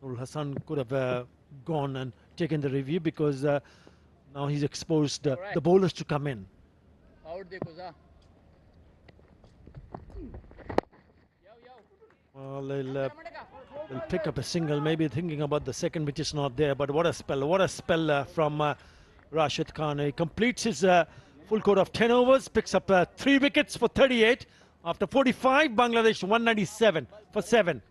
Nurul Hassan could have gone and taken the review because now he's exposed the bowlers to come in. Well, They'll pick up a single, maybe thinking about the second, which is not there. But what a spell from Rashid Khan. He completes his full court of 10 overs, picks up 3 wickets for 38. After 45, Bangladesh 197 for 7.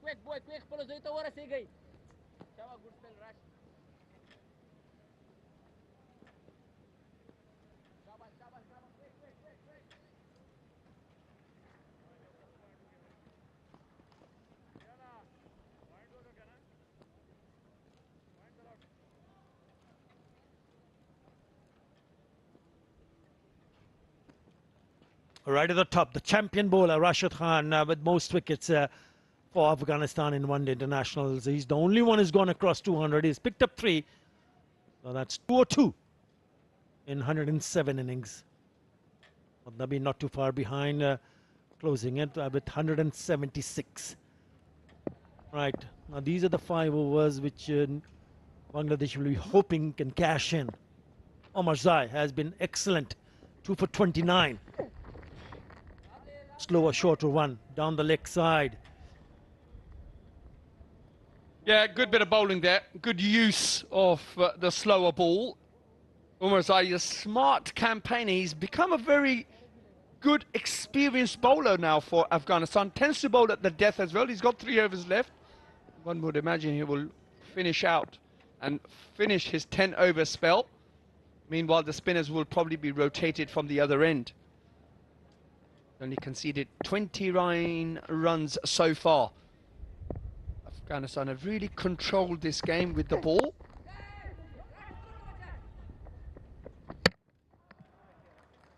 Quick, boy, quick, pelos 8 horas, siga aí. Chama good spell, rush. Right at the top, the champion bowler, Rashid Khan, with most wickets for Afghanistan in one-day internationals. He's the only one who's gone across 200. He's picked up 3. So that's 202 in 107 innings. Nabi not too far behind, closing it with 176. Right, now these are the 5 overs which Bangladesh will be hoping can cash in. Omar Zai has been excellent, 2 for 29. Slower, shorter one down the leg side. Yeah, good bit of bowling there. Good use of the slower ball. Umar Zai, a smart campaigner. He's become a very good, experienced bowler now for Afghanistan. Tends to bowl at the death as well. He's got 3 overs left. One would imagine he will finish out and finish his 10-over spell. Meanwhile, the spinners will probably be rotated from the other end. Only conceded 29 runs so far. Afghanistan have really controlled this game with the ball.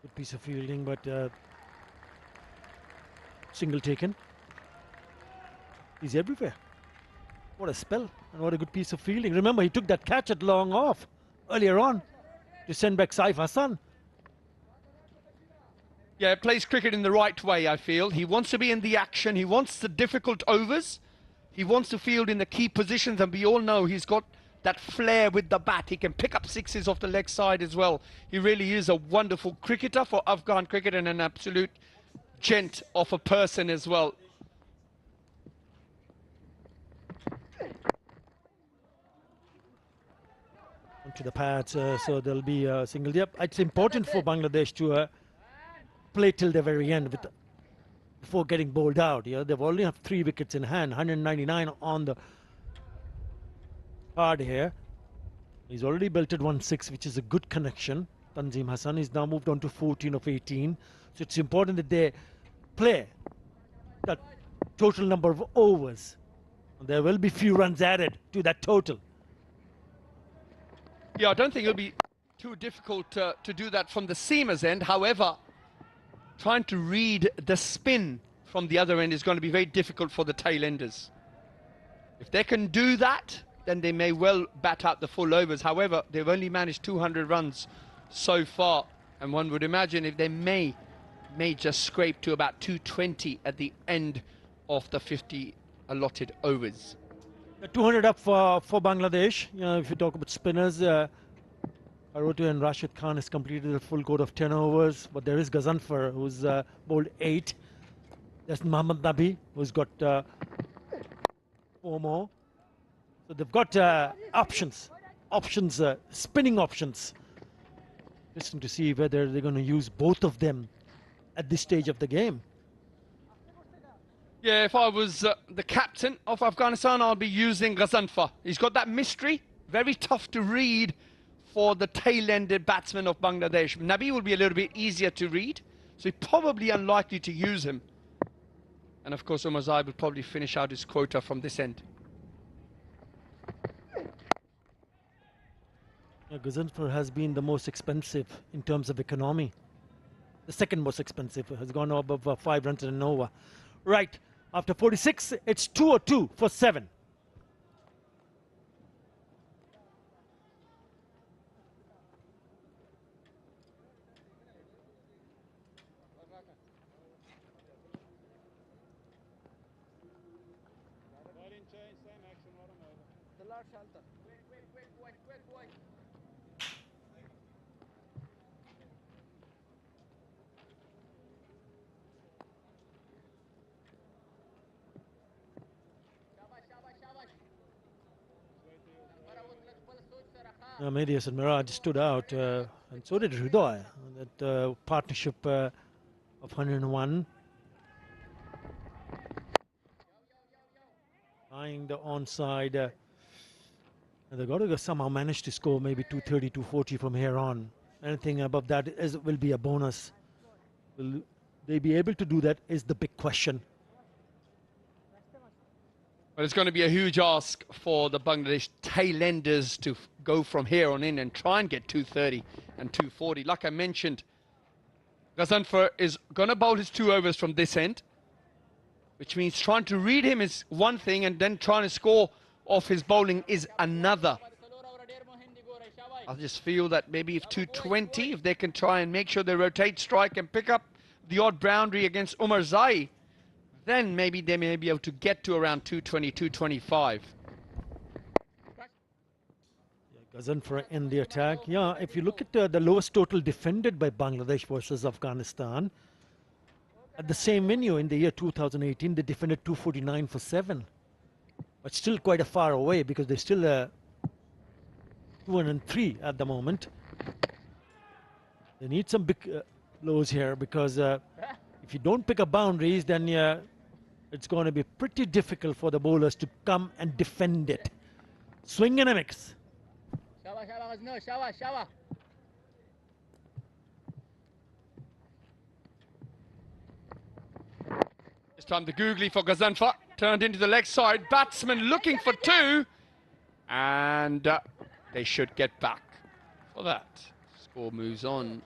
Good piece of fielding, but single taken. He's everywhere. What a spell and what a good piece of fielding. Remember, he took that catch at long off earlier on to send back Saif Hassan. Yeah, plays cricket in the right way, I feel. He wants to be in the action. He wants the difficult overs. He wants to field in the key positions, and we all know he's got that flair with the bat. He can pick up 6s off the leg side as well. He really is a wonderful cricketer for Afghan cricket and an absolute gent of a person as well. Onto the pads, so there'll be a single. Yep, it's important for Bangladesh to play till the very end before getting bowled out. Yeah, they've only have 3 wickets in hand, 199 on the card here. He's already belted 1-6, which is a good connection. Tanzim Hassan is now moved on to 14 of 18. So it's important that they play that total number of overs. And there will be few runs added to that total. Yeah, I don't think it'll be too difficult to do that from the seamer's end. However, trying to read the spin from the other end is going to be very difficult for the tail enders. If they can do that, then they may well bat out the full overs. However, they've only managed 200 runs so far, and one would imagine if they may just scrape to about 220 at the end of the 50 allotted overs. 200 up for Bangladesh. You know, if you talk about spinners, Arotu and Rashid Khan has completed a full court of 10 overs, but there is Ghazanfar, who's bowled 8. There's Mohammad Nabi, who's got 4 more. So they've got options, spinning options. Listen to see whether they're going to use both of them at this stage of the game. Yeah, if I was the captain of Afghanistan, I'll be using Ghazanfar. He's got that mystery, very tough to read for the tail-ended batsman of Bangladesh. Nabi will be a little bit easier to read, so he's probably unlikely to use him. And of course, Umar Zai will probably finish out his quota from this end. Ghazanfar has been the most expensive in terms of economy. The second most expensive, has gone above 5 runs and an over. Right, after 46, it's 202 for 7. Medias and Miraj stood out, and so did Hridoy. That partnership of 101. Tying the onside. And they've got to somehow manage to score maybe 230, 240 from here on. Anything above that will be a bonus. Will they be able to do that is the big question. Well, it's going to be a huge ask for the Bangladesh tailenders to go from here on in and try and get 230 and 240. Like I mentioned, Ghazanfar is going to bowl his 2 overs from this end, which means trying to read him is one thing and then trying to score off his bowling is another. I just feel that maybe if 220, if they can try and make sure they rotate, strike and pick up the odd boundary against Umar Zai, then maybe they may be able to get to around 220, 225. Ghazanfar in the attack. Yeah, if you look at the lowest total defended by Bangladesh versus Afghanistan, at the same venue in the year 2018, they defended 249 for 7. But still quite a far away because they're still 203 at the moment. They need some big blows here because if you don't pick up boundaries, then it's going to be pretty difficult for the bowlers to come and defend it. Swing and a mix. This time the googly for Ghazanfar turned into the leg side. Batsman looking for 2. And they should get back for that. Score moves on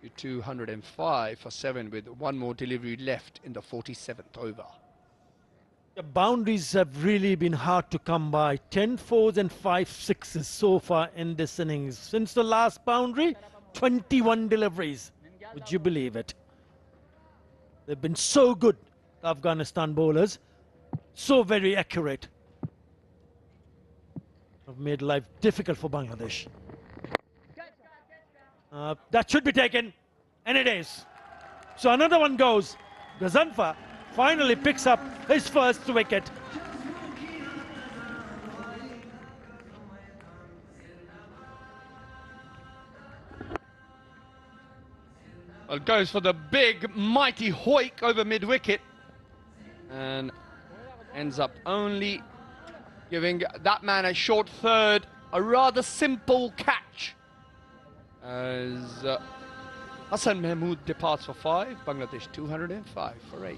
to 205 for 7 with one more delivery left in the 47th over. The boundaries have really been hard to come by. 10 fours and 5 sixes so far in this innings. Since the last boundary, 21 deliveries. Would you believe it? They've been so good, the Afghanistan bowlers. So very accurate. Have made life difficult for Bangladesh. That should be taken, and it is. So another one goes. Ghazanfar finally picks up his first wicket. Well, goes for the big, mighty hoik over mid-wicket. And ends up only giving that man a short third, a rather simple catch. As Hassan Mahmood departs for 5, Bangladesh 205 for 8.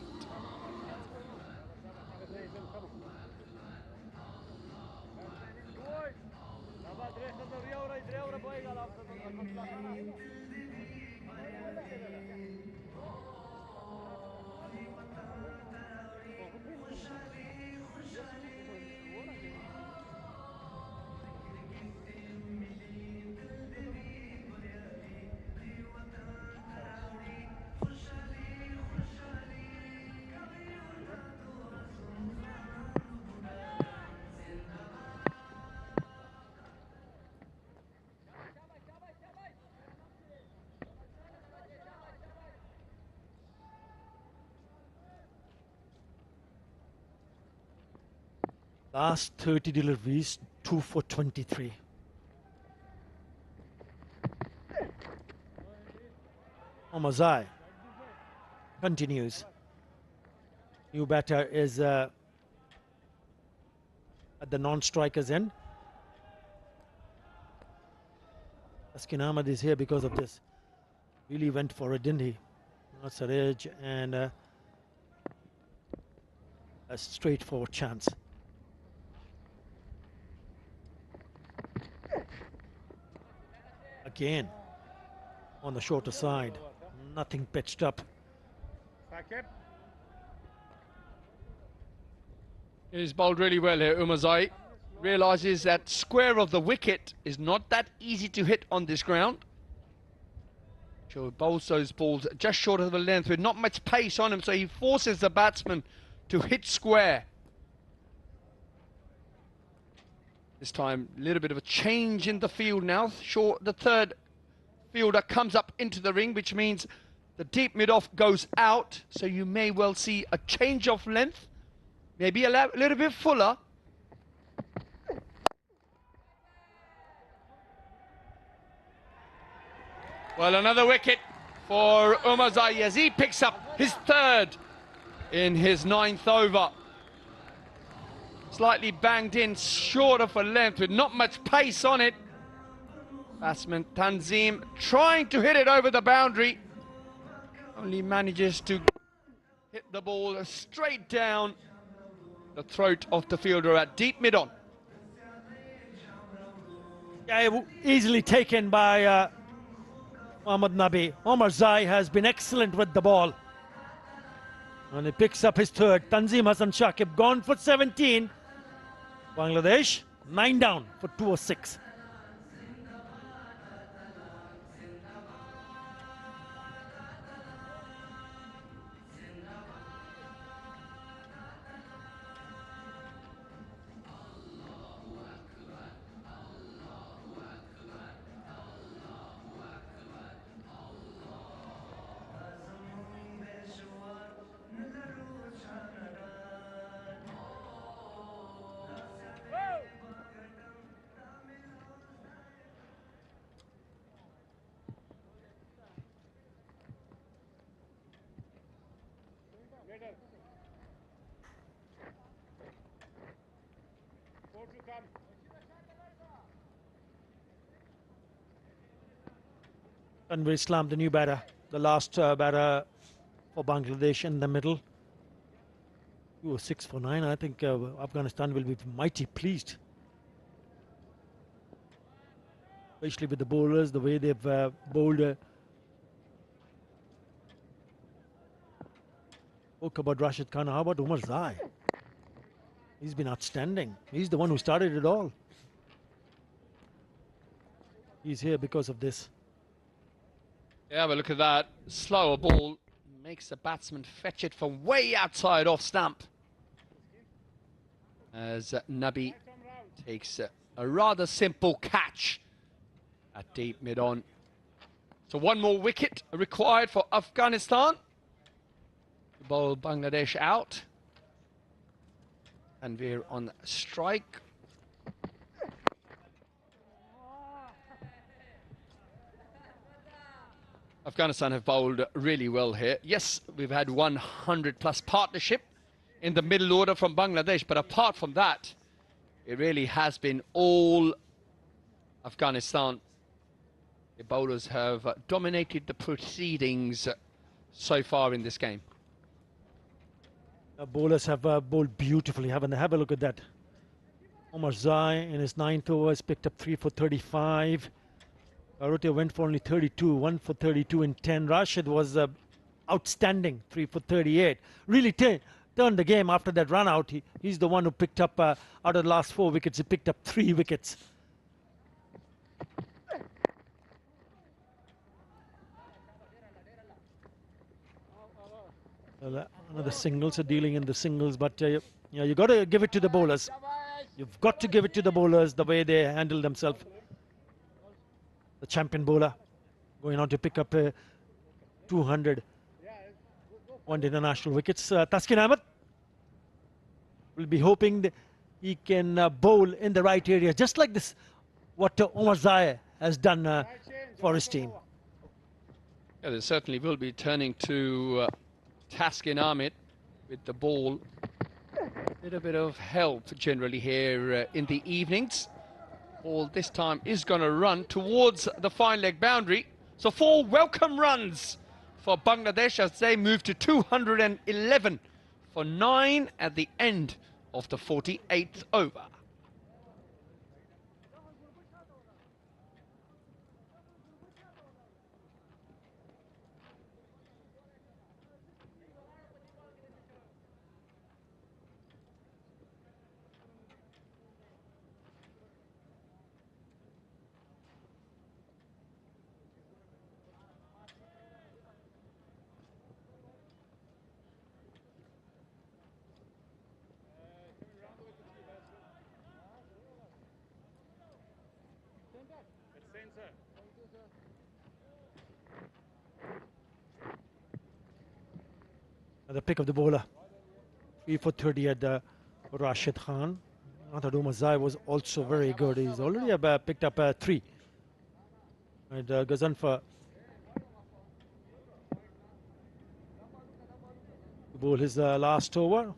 Last 30 deliveries, 2 for 23. Omazai continues. New batter is at the non-striker's end. Askin Ahmed is here because of this. Really went for it, didn't he? That's an edge and a straightforward chance. Again, on the shorter side, nothing pitched up. He's bowled really well here, Umazai. Realises that square of the wicket is not that easy to hit on this ground. So bowls those balls just short of the length with not much pace on him, so he forces the batsman to hit square. This time, a little bit of a change in the field now. The third fielder comes up into the ring, which means the deep mid-off goes out. So you may well see a change of length, maybe a little bit fuller. Well, another wicket for Umar Zai as he picks up his third in his 9th over. Slightly banged in short of a length with not much pace on it. Batsman Tanzim trying to hit it over the boundary. Only manages to hit the ball straight down the throat of the fielder at deep mid-on. Yeah, easily taken by Mohammad Nabi. Omar Zai has been excellent with the ball. And he picks up his third. Tanzim Hassan Shakib gone for 17. Bangladesh 9 down for 206. Tanvir Islam, the new batter, the last batter for Bangladesh in the middle. 6 for 9. I think Afghanistan will be mighty pleased. Especially with the bowlers, the way they've bowled. Spoke about Rashid Khan. How about Umar Zai? He's been outstanding. He's the one who started it all. He's here because of this. Yeah, but look at that. Slower ball makes the batsman fetch it from way outside off stump. As Nabi takes a rather simple catch at deep mid-on. So one more wicket required for Afghanistan to bowl Bangladesh out. And we're on strike. Afghanistan have bowled really well here. Yes, we've had 100+ partnership in the middle order from Bangladesh, but apart from that, it really has been all Afghanistan. The bowlers have dominated the proceedings so far in this game. The bowlers have bowled beautifully, haven't they? Have a look at that. Omar Zai in his 9th over has picked up 3 for 35. Barotia went for only 32, 1 for 32 in 10. Rashid was outstanding, 3 for 38. Really turned the game after that run out. He's the one who picked up, out of the last 4 wickets, he picked up 3 wickets. Well, another singles, dealing in the singles, but you got to give it to the bowlers. You've got to give it to the bowlers, the way they handle themselves. The champion bowler going on to pick up 200 one international wickets. Taskin Ahmed will be hoping that he can bowl in the right area, just like this, what Omar Zai has done for his team. Yeah, they certainly will be turning to Taskin Ahmed with the ball. A bit of help generally here in the evenings. Ball this time is going to run towards the fine leg boundary. So 4 welcome runs for Bangladesh as they move to 211 for 9 at the end of the 48th over. The pick of the bowler. 3 for 30 at Rashid Khan. I thought Umar Zai was also very good. He's already picked up 3. And Gazanfa bowl his last over.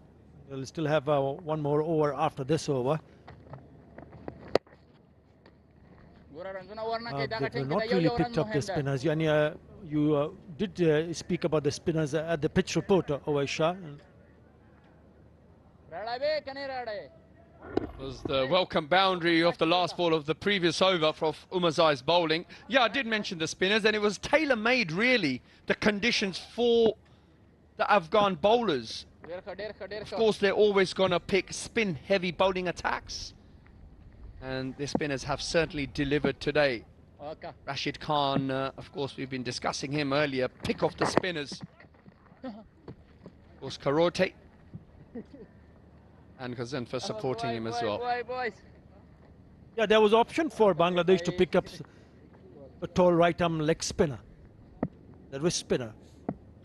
He'll still have one more over after this over. They've not really picked up the spinners. And you did speak about the spinners at the pitch report, Owaisha. Was the welcome boundary of the last ball of the previous over for Umarzai's bowling. Yeah, I did mention the spinners, and it was tailor-made, really, the conditions for the Afghan bowlers. Of course, they're always going to pick spin-heavy bowling attacks, and the spinners have certainly delivered today. Rashid Khan, of course, we've been discussing him earlier. Pick off the spinners. Of course, Karote and Ghazan for supporting him as well. Yeah, there was option for Bangladesh to pick up a tall right-arm leg spinner, the wrist spinner,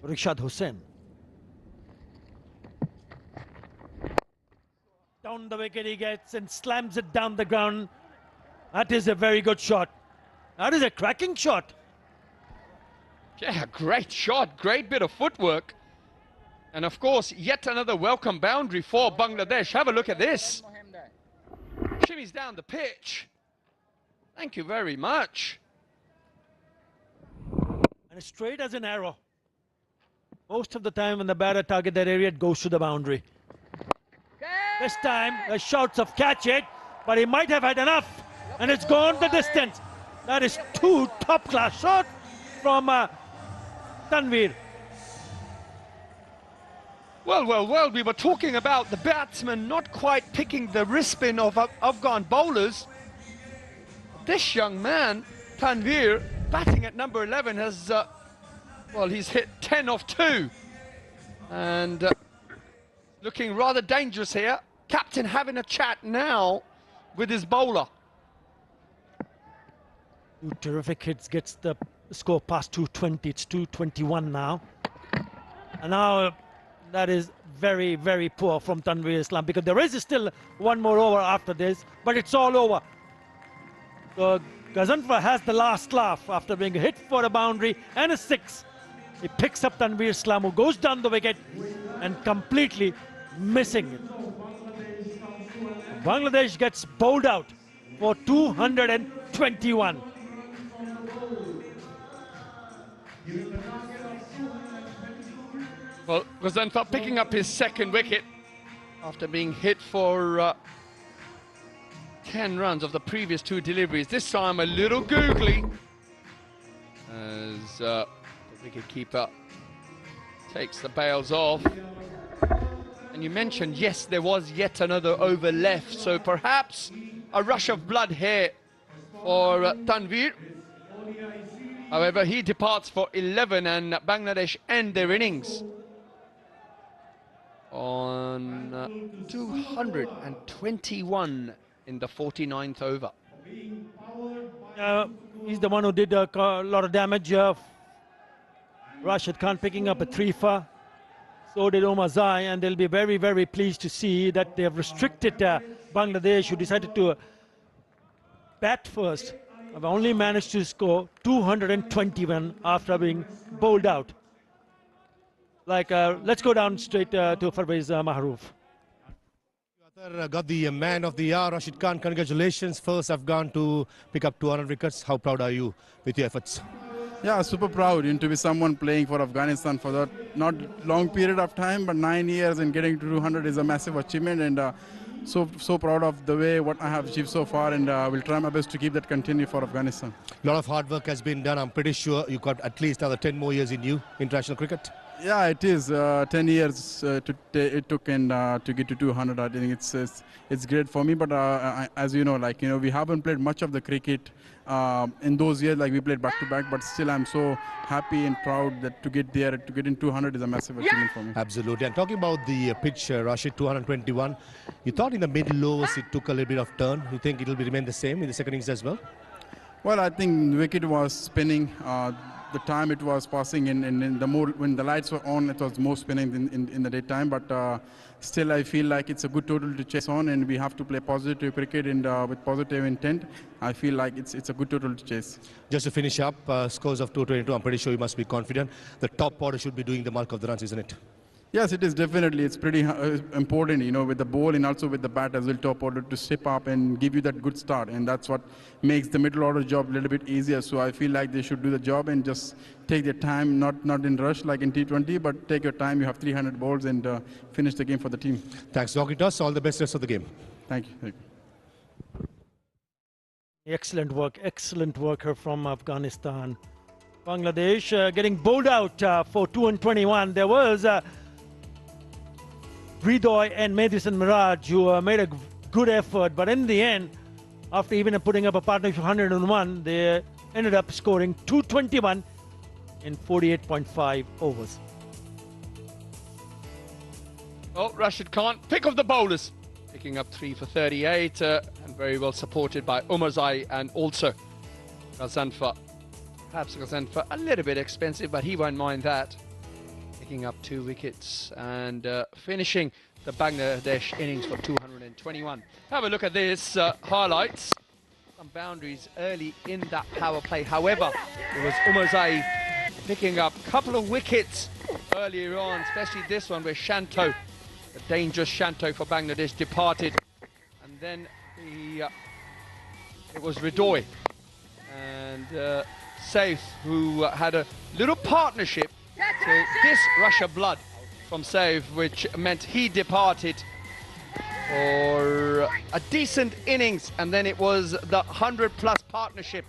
Rishad Hussain. Down the wicket he gets and slams it down the ground. That is a very good shot. That is a cracking shot. Yeah, great shot, great bit of footwork. And of course, yet another welcome boundary for Bangladesh. Have a look at this. Shimmies down the pitch. Thank you very much. And straight as an arrow. Most of the time when the batter target that area, it goes to the boundary. This time, the shouts of catch it, but he might have had enough. And it's gone the distance. That is two top-class shots from Tanveer. Well, we were talking about the batsman not quite picking the wrist spin of Afghan bowlers. This young man, Tanveer, batting at number 11, has, well, he's hit 10 off 2. And looking rather dangerous here. Captain having a chat now with his bowler. Two terrific hits, gets the score past 220. It's 221 now. And now that is very, very poor from Tanveer Islam, because there is still one more over after this, but it's all over. So Ghazanfar has the last laugh after being hit for a boundary and a 6. He picks up Tanveer Islam, who goes down the wicket and completely missing it. Bangladesh gets bowled out for 221. Well, Ghazanfar picking up his second wicket after being hit for 10 runs of the previous 2 deliveries. This time a little googly as the wicketkeeper takes the bails off. And you mentioned, yes, there was yet another over left, so perhaps a rush of blood here for Tanveer. However, he departs for 11 and Bangladesh end their innings on 221 in the 49th over. He's the one who did a lot of damage. Rashid Khan picking up a 3-for. So did Umarzai, and they'll be very, very pleased to see that they have restricted Bangladesh, who decided to bat first. Have only managed to score 221 after being bowled out. Like, let's go down straight to Parvez Maharouf. Got the man of the year, Rashid Khan. Congratulations, first Afghan to pick up 200 wickets. How proud are you with your efforts? Yeah, super proud to be someone playing for Afghanistan for that not long period of time, but 9 years, and getting to 200 is a massive achievement, and so proud of the way what I have achieved so far, and will try my best to keep that continue for Afghanistan. A lot of hard work has been done. I'm pretty sure you got at least another 10 more years in you, international cricket. Yeah, it is 10 years it took, and to get to 200. I think it's great for me. But as you know, we haven't played much of the cricket in those years. Like, we played back to back, but still I'm so happy and proud that to get there, to get in 200 is a massive achievement for me. Absolutely. And talking about the pitch, Rashid, 221. You thought in the middle overs it took a little bit of turn. You think it'll remain the same in the second innings as well? Well, I think the wicket was spinning. The time it was passing in the more, when the lights were on, it was more spinning in the daytime. But still, I feel like it's a good total to chase on, and we have to play positive cricket and with positive intent. I feel like it's a good total to chase. Just to finish up, scores of 222. I'm pretty sure you must be confident. The top order should be doing the bulk of the runs, isn't it? Yes, it is definitely. It's pretty important, you know, with the ball and also with the bat as well, top order, to step up and give you that good start. And that's what makes the middle order job a little bit easier. So I feel like they should do the job and just take their time, not in rush like in T20, but take your time. You have 300 balls and finish the game for the team. Thanks, Dogitas. All the best rest of the game. Thank you. Thank you. Excellent worker from Afghanistan. Bangladesh getting bowled out for 221. There was Ridoy and Madison Miraj who made a good effort, but in the end, after even putting up a partnership of 101, they ended up scoring 221 in 48.5 overs. Oh, Rashid Khan, pick of the bowlers, picking up 3 for 38 and very well supported by Umarzai and also Ghazanfar. Perhaps Ghazanfar a little bit expensive, but he won't mind that. Picking up 2 wickets and finishing the Bangladesh innings for 221. Have a look at this highlights. Some boundaries early in that power play. However, it was Umarzai picking up a couple of wickets earlier on, especially this one where Shanto, the dangerous Shanto for Bangladesh, departed. And then it was Ridoy and Saif who had a little partnership till this rush of blood from Saif, which meant he departed for a decent innings, and then it was the 100+ partnership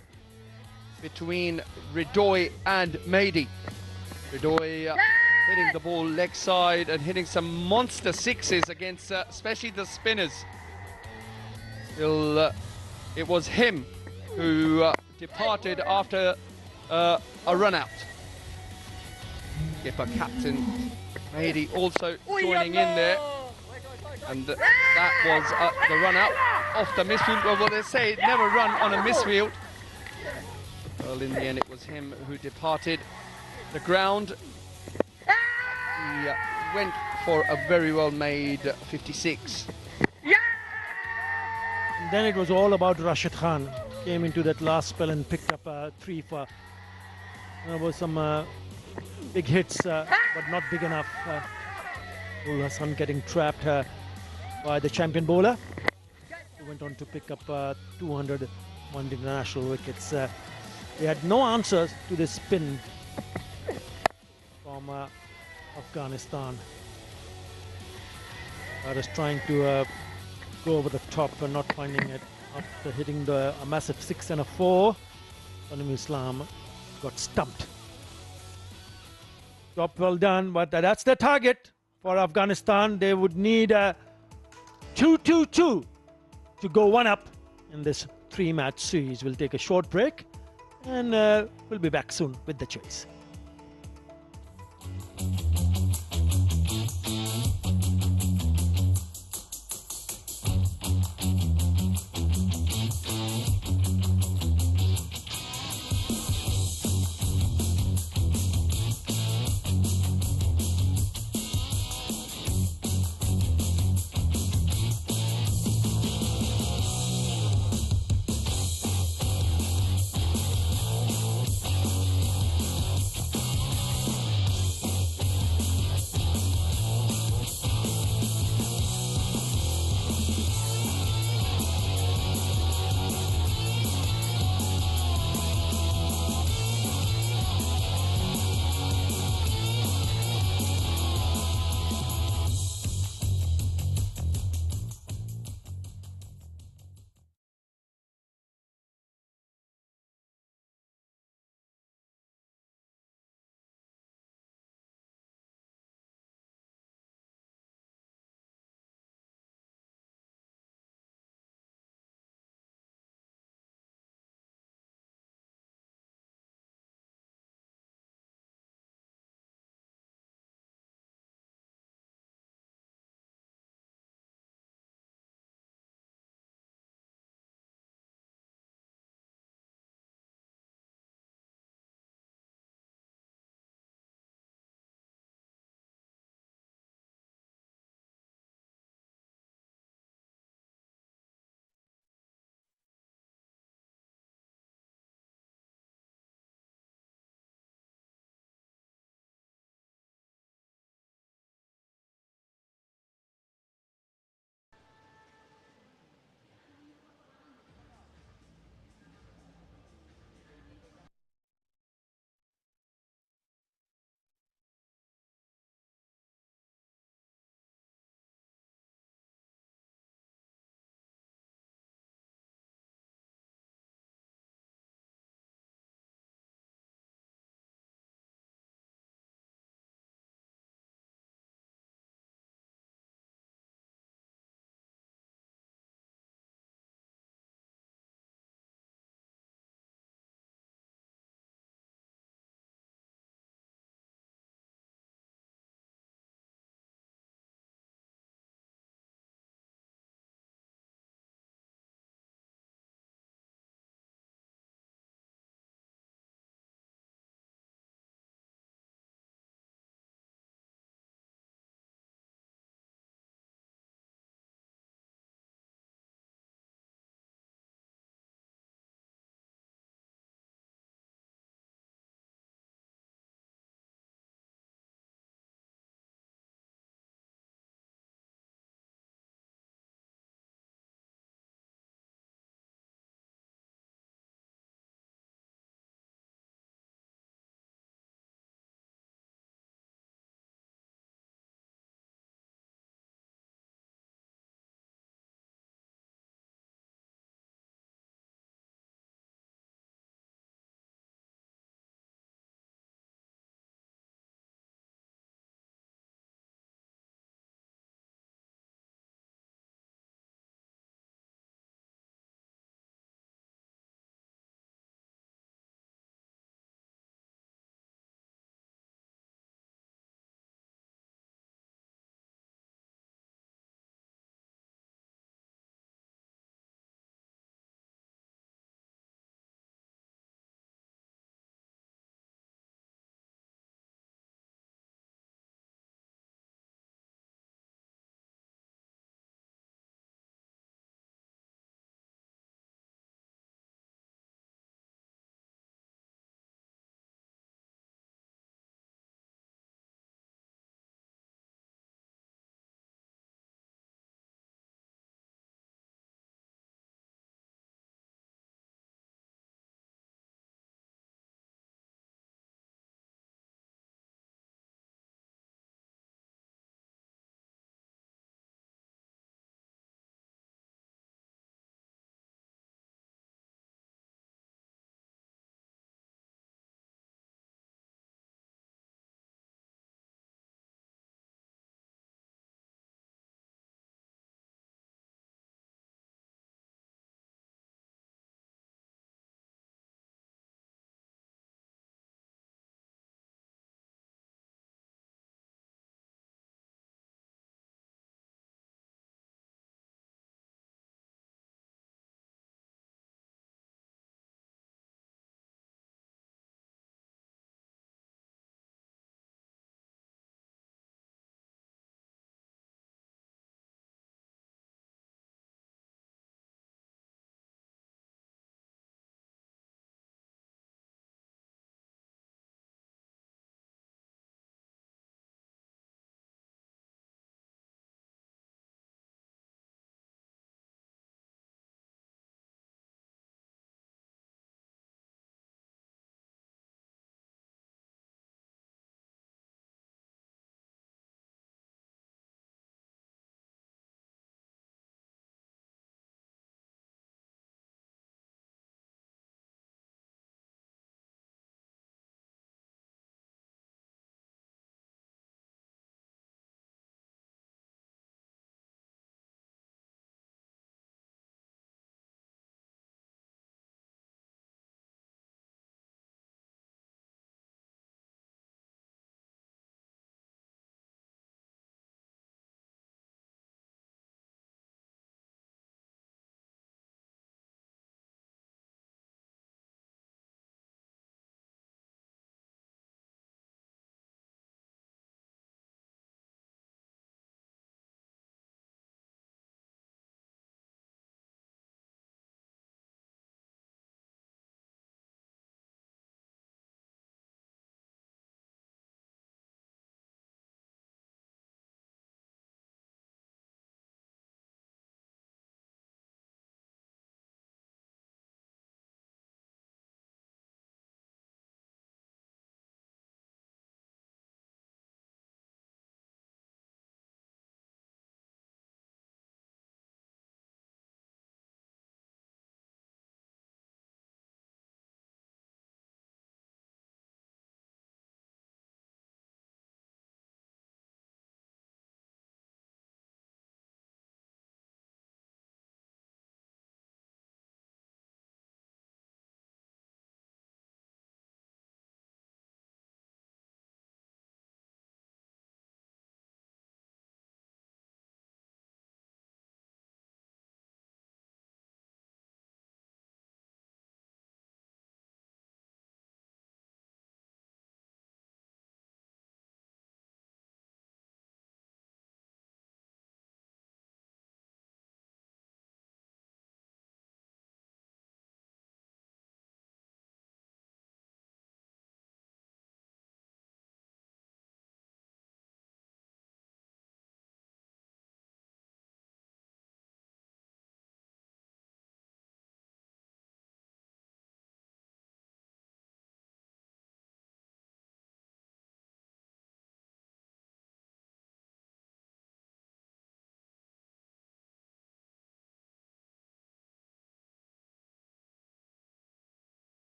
between Ridoy and Mahdi. Ridoy hitting the ball leg side and hitting some monster sixes against especially the spinners. Still, it was him who departed after a run out. Skipper captain Mahdi also joining in there, and that was the run out off the misfield. Well, they say never run on a misfield. Well, in the end it was him who departed the ground. He went for a very well made 56. And then it was all about Rashid Khan. Came into that last spell and picked up 3 for. There was some big hits, but not big enough. Ul Hassan getting trapped by the champion bowler. He went on to pick up 200 one international wickets. They had no answers to this spin from Afghanistan. I was trying to go over the top and not finding it. After hitting a massive 6 and a 4, Tanim Islam got stumped. Job well done, but that's the target for Afghanistan. They would need 2-2-2 to go 1 up in this 3-match series. We'll take a short break and we'll be back soon with the chase.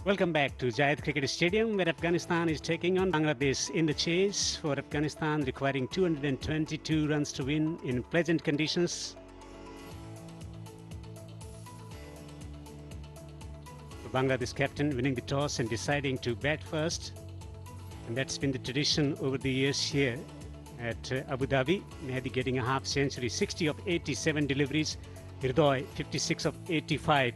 Welcome back to Zayed Cricket Stadium, where Afghanistan is taking on Bangladesh in the chase for Afghanistan, requiring 222 runs to win in pleasant conditions. The Bangladesh captain winning the toss and deciding to bat first, and that's been the tradition over the years here at Abu Dhabi. Mehdi getting a half century, 60 of 87 deliveries, Odi 56 of 85.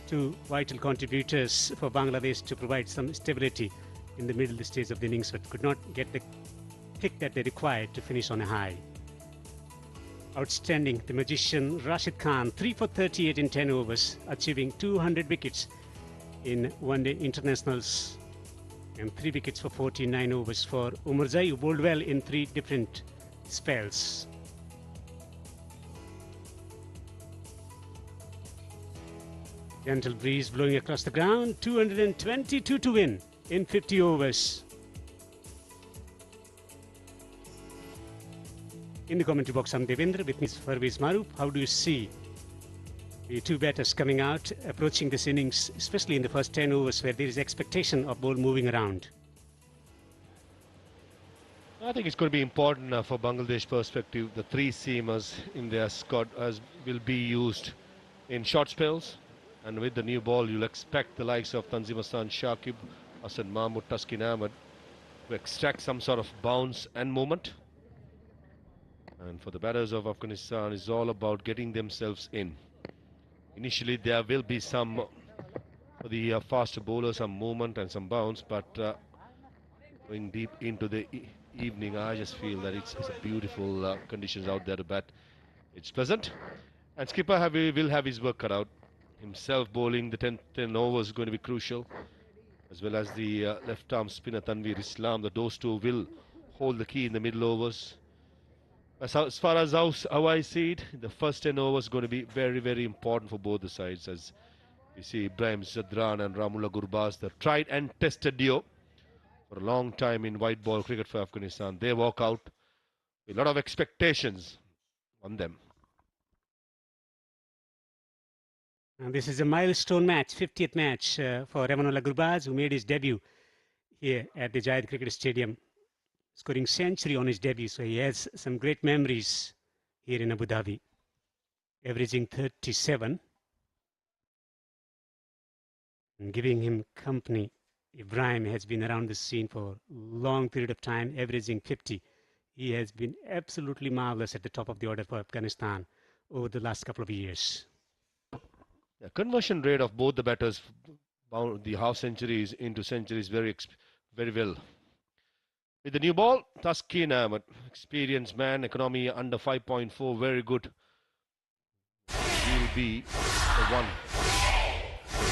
Two vital contributors for Bangladesh to provide some stability in the middle stage of the innings, but could not get the kick that they required to finish on a high. Outstanding, the magician Rashid Khan, 3 for 38 in 10 overs, achieving 200 wickets in one-day internationals, and 3 wickets for 49 overs for Umarzai, who bowled well in 3 different spells. Gentle breeze blowing across the ground, 222 to win in 50 overs. In the commentary box, I'm Devendra, with me is Parvez Maroof. How do you see the two batters coming out, approaching this innings, especially in the first 10 overs where there is expectation of ball moving around? I think it's going to be important for Bangladesh perspective. The 3 seamers in their squad will be used in short spells. And with the new ball, you'll expect the likes of Tanzim Hassan, Shakib, Hassan Mahmood, Taskin Ahmed to extract some sort of bounce and movement. And for the batters of Afghanistan, it's all about getting themselves in. Initially, there will be some, for the faster bowlers, some movement and some bounce, but going deep into the evening, I just feel that it's a beautiful conditions out there to bat. It's pleasant. And skipper will have his work cut out. Himself bowling the 10 overs is going to be crucial, as well as the left-arm spinner Tanveer Islam. Those two will hold the key in the middle overs. As far as how I see it, the first 10 overs is going to be very, very important for both the sides, as we see Ibrahim Zadran and Ramullah Gurbaz, the tried and tested duo for a long time in white ball cricket for Afghanistan. They walk out with a lot of expectations on them. And this is a milestone match, 50th match for Ramullah Gurbaz, who made his debut here at the Zayed Cricket Stadium, scoring century on his debut. So he has some great memories here in Abu Dhabi, averaging 37. And giving him company, Ibrahim has been around the scene for a long period of time, averaging 50. He has been absolutely marvelous at the top of the order for Afghanistan over the last couple of years. The conversion rate of both the batters, the half centuries into centuries, very well. With the new ball, Taskin Ahmed, experienced man, economy under 5.4, very good. He'll be the one. Will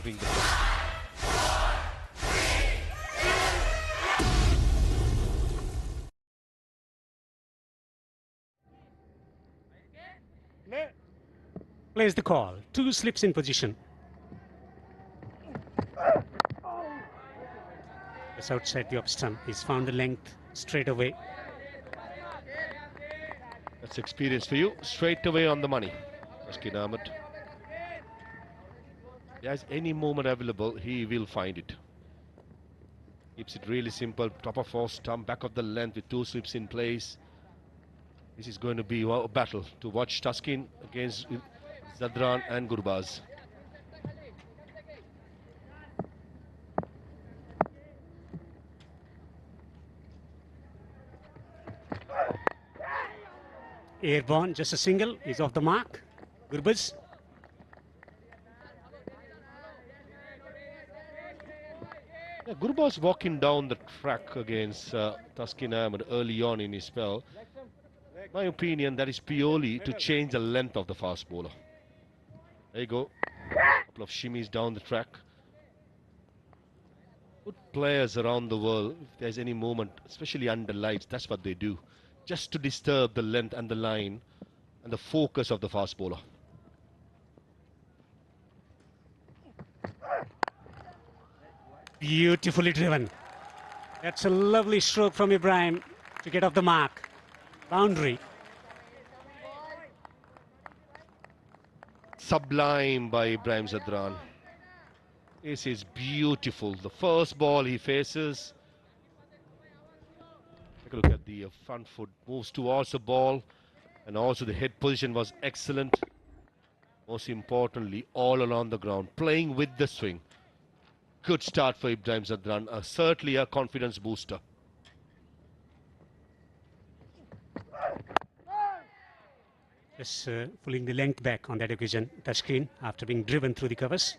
be putting the Plays the call. 2 slips in position. Just outside the off stump. He's found the length straight away. That's experience for you. Straight away on the money. Taskin Ahmed. If he has any moment available, he will find it. Keeps it really simple. Top of off stump, back of the length with 2 slips in place. This is going to be a battle to watch Taskin against Zadran and Gurbaz. Airborne, just a single. He's off the mark. Gurbaz. Yeah, Gurbaz walking down the track against Taskin Ahmed early on in his spell. My opinion, that is purely to change the length of the fast bowler. There you go. Couple of shimmies down the track. Good players around the world, if there's any movement, especially under lights, that's what they do. Just to disturb the length and the line and the focus of the fast bowler. Beautifully driven. That's a lovely stroke from Ibrahim to get off the mark. Boundary. Sublime by Ibrahim Zadran. This is beautiful. The first ball he faces. Take a look at the front foot. Moves towards the ball. And also the head position was excellent. Most importantly, all along the ground. Playing with the swing. Good start for Ibrahim Zadran. Certainly a confidence booster. Just pulling the length back on that occasion, touchscreen, after being driven through the covers.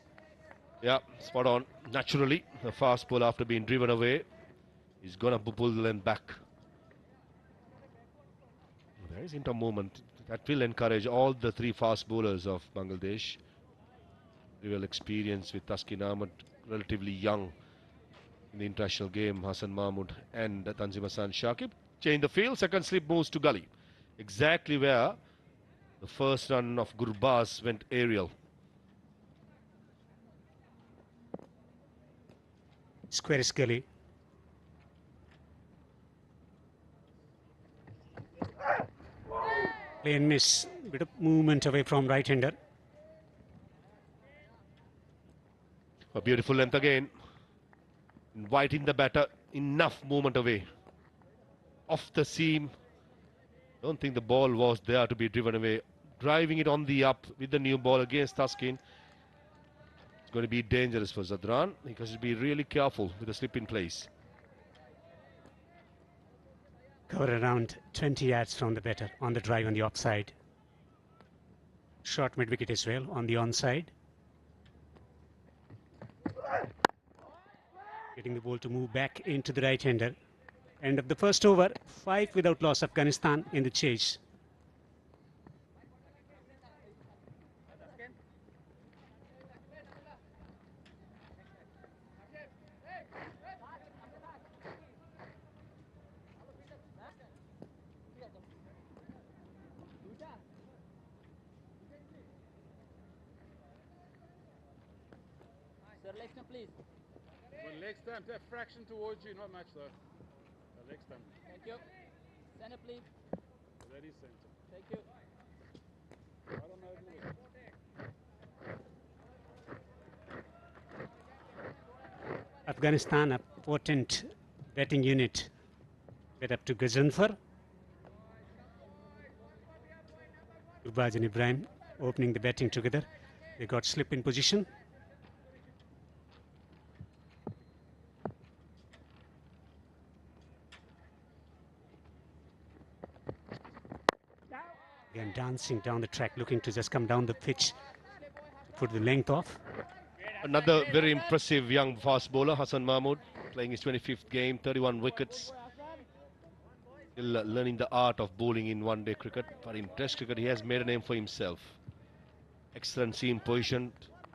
Yeah, spot on. Naturally, the fast ball after being driven away, he's going to pull the length back. There is inter movement. That will encourage all the three fast bowlers of Bangladesh. Real experience with Taskin Ahmed, relatively young in the international game. Hassan Mahmood and Tanzim Hassan Shakib. Change the field, second slip moves to gully. Exactly where the first run of Gurbaz went aerial. Square is gully. Play and miss. Bit of movement away from right-hander. A beautiful length again. Inviting the batter. Enough movement away. Off the seam. Don't think the ball was there to be driven away. Driving it on the up with the new ball against Taskin. It's going to be dangerous for Zadran. He has to be really careful with the slip in place. Cover around 20 yards from the batter on the drive on the offside. Short mid-wicket as well on the onside. Getting the ball to move back into the right-hander. End of the first over, 5 without loss. Afghanistan in the chase. Sir, leg stump, please. One leg stump, that fraction towards you, not much though. Leg stump. Thank you. Center, please. That is center. Thank you. I don't know. Afghanistan, a potent batting unit. Get up to Ghaznfar. Gurbaz and Ibrahim opening the batting together. They got slip in position. Again dancing down the track, looking to just come down the pitch, put the length off. Another very impressive young fast bowler, Hassan Mahmood, playing his 25th game, 31 wickets. Still learning the art of bowling in one-day cricket, but in Test cricket he has made a name for himself. Excellent seam position,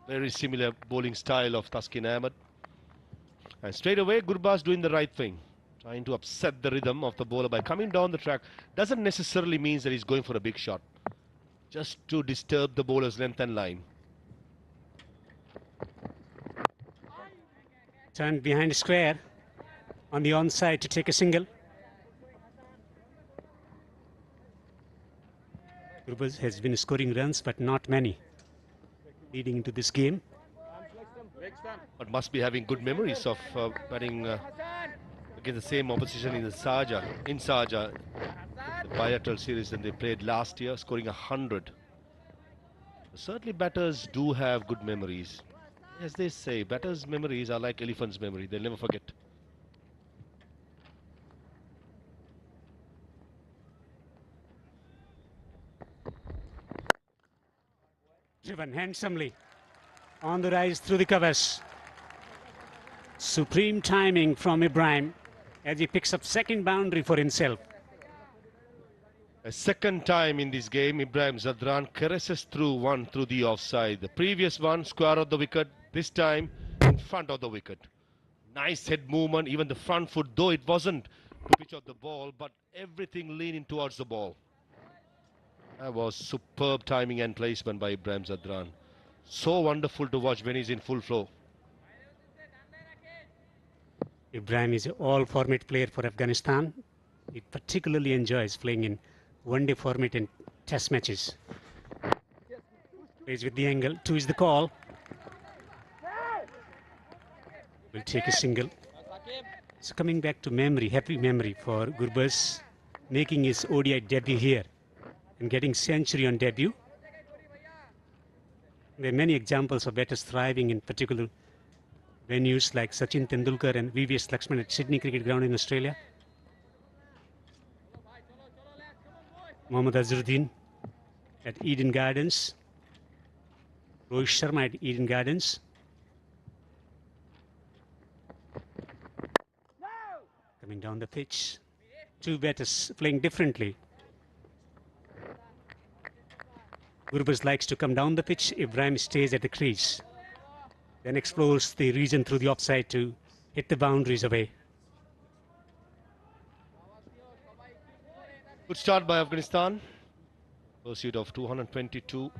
very similar bowling style of Taskin Ahmed. And straight away Gurbaz doing the right thing, trying to upset the rhythm of the bowler by coming down the track. Doesn't necessarily mean that he's going for a big shot, just to disturb the bowler's length and line. Turned behind square on the onside to take a single. Gurbaz has been scoring runs, but not many, leading into this game. But must be having good memories of batting against the same opposition in Sharjah, the bilateral series that they played last year, scoring 100. Certainly batters do have good memories. As they say, batters' memories are like elephants' memory, they'll never forget. Driven handsomely on the rise through the covers. Supreme timing from Ibrahim as he picks up second boundary for himself. A second time in this game, Ibrahim Zadran caresses through one through the offside. The previous one, square of the wicket, this time in front of the wicket. Nice head movement, even the front foot, though it wasn't to pitch out the ball, but everything leaning towards the ball. That was superb timing and placement by Ibrahim Zadran. So wonderful to watch when he's in full flow. Ibrahim is an all-format player for Afghanistan. He particularly enjoys playing in one-day format and test matches. Plays with the angle. 2 is the call. will take a single. So coming back to memory, happy memory for Gurbaz, making his ODI debut here and getting century on debut. There are many examples of batters thriving in particular venues like Sachin Tendulkar and VVS Lakshman at Sydney Cricket Ground in Australia. Mohammad Azharuddin at Eden Gardens. Rohit Sharma at Eden Gardens. Coming down the pitch. Two batters playing differently. Gurbaz likes to come down the pitch. Ibrahim stays at the crease. Then explores the region through the offside to hit the boundaries away. Good start by Afghanistan. Pursuit of 222.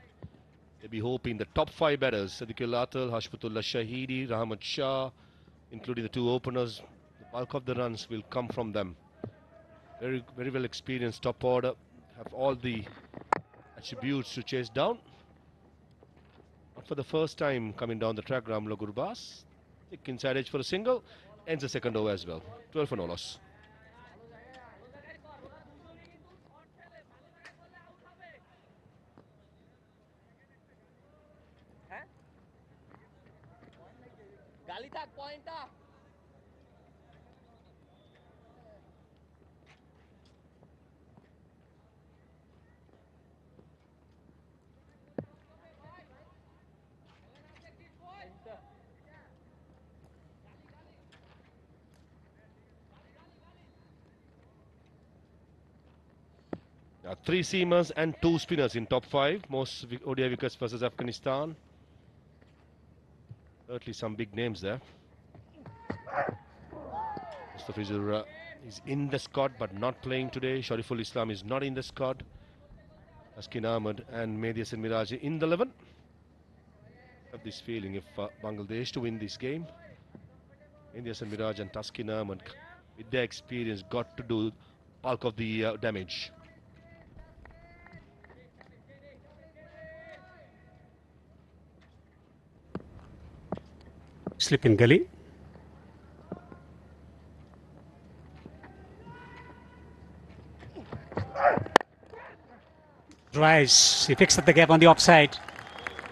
They'll be hoping the top 5 batters, Sadiqul Atal, Hashmatullah Shahidi, Rahmat Shah, including the 2 openers, the bulk of the runs will come from them. Very well experienced top order, have all the attributes to chase down. Not for the first time coming down the track, Ramla Gurbaz. Thick inside edge for a single, ends the second over as well. 12 for no loss. Now 3 seamers and 2 spinners in top 5. Most ODI wickets versus Afghanistan. Certainly some big names there. Mustafizur is in the squad but not playing today. Shariful Islam is not in the squad. Taskin Ahmed and Mehdi Hasan Miraj in the 11. I have this feeling if Bangladesh to win this game, Mehdi Hasan Miraj and Taskin Ahmed with their experience got to do bulk of the damage. Slip in gully. Rise. He fixed up the gap on the offside.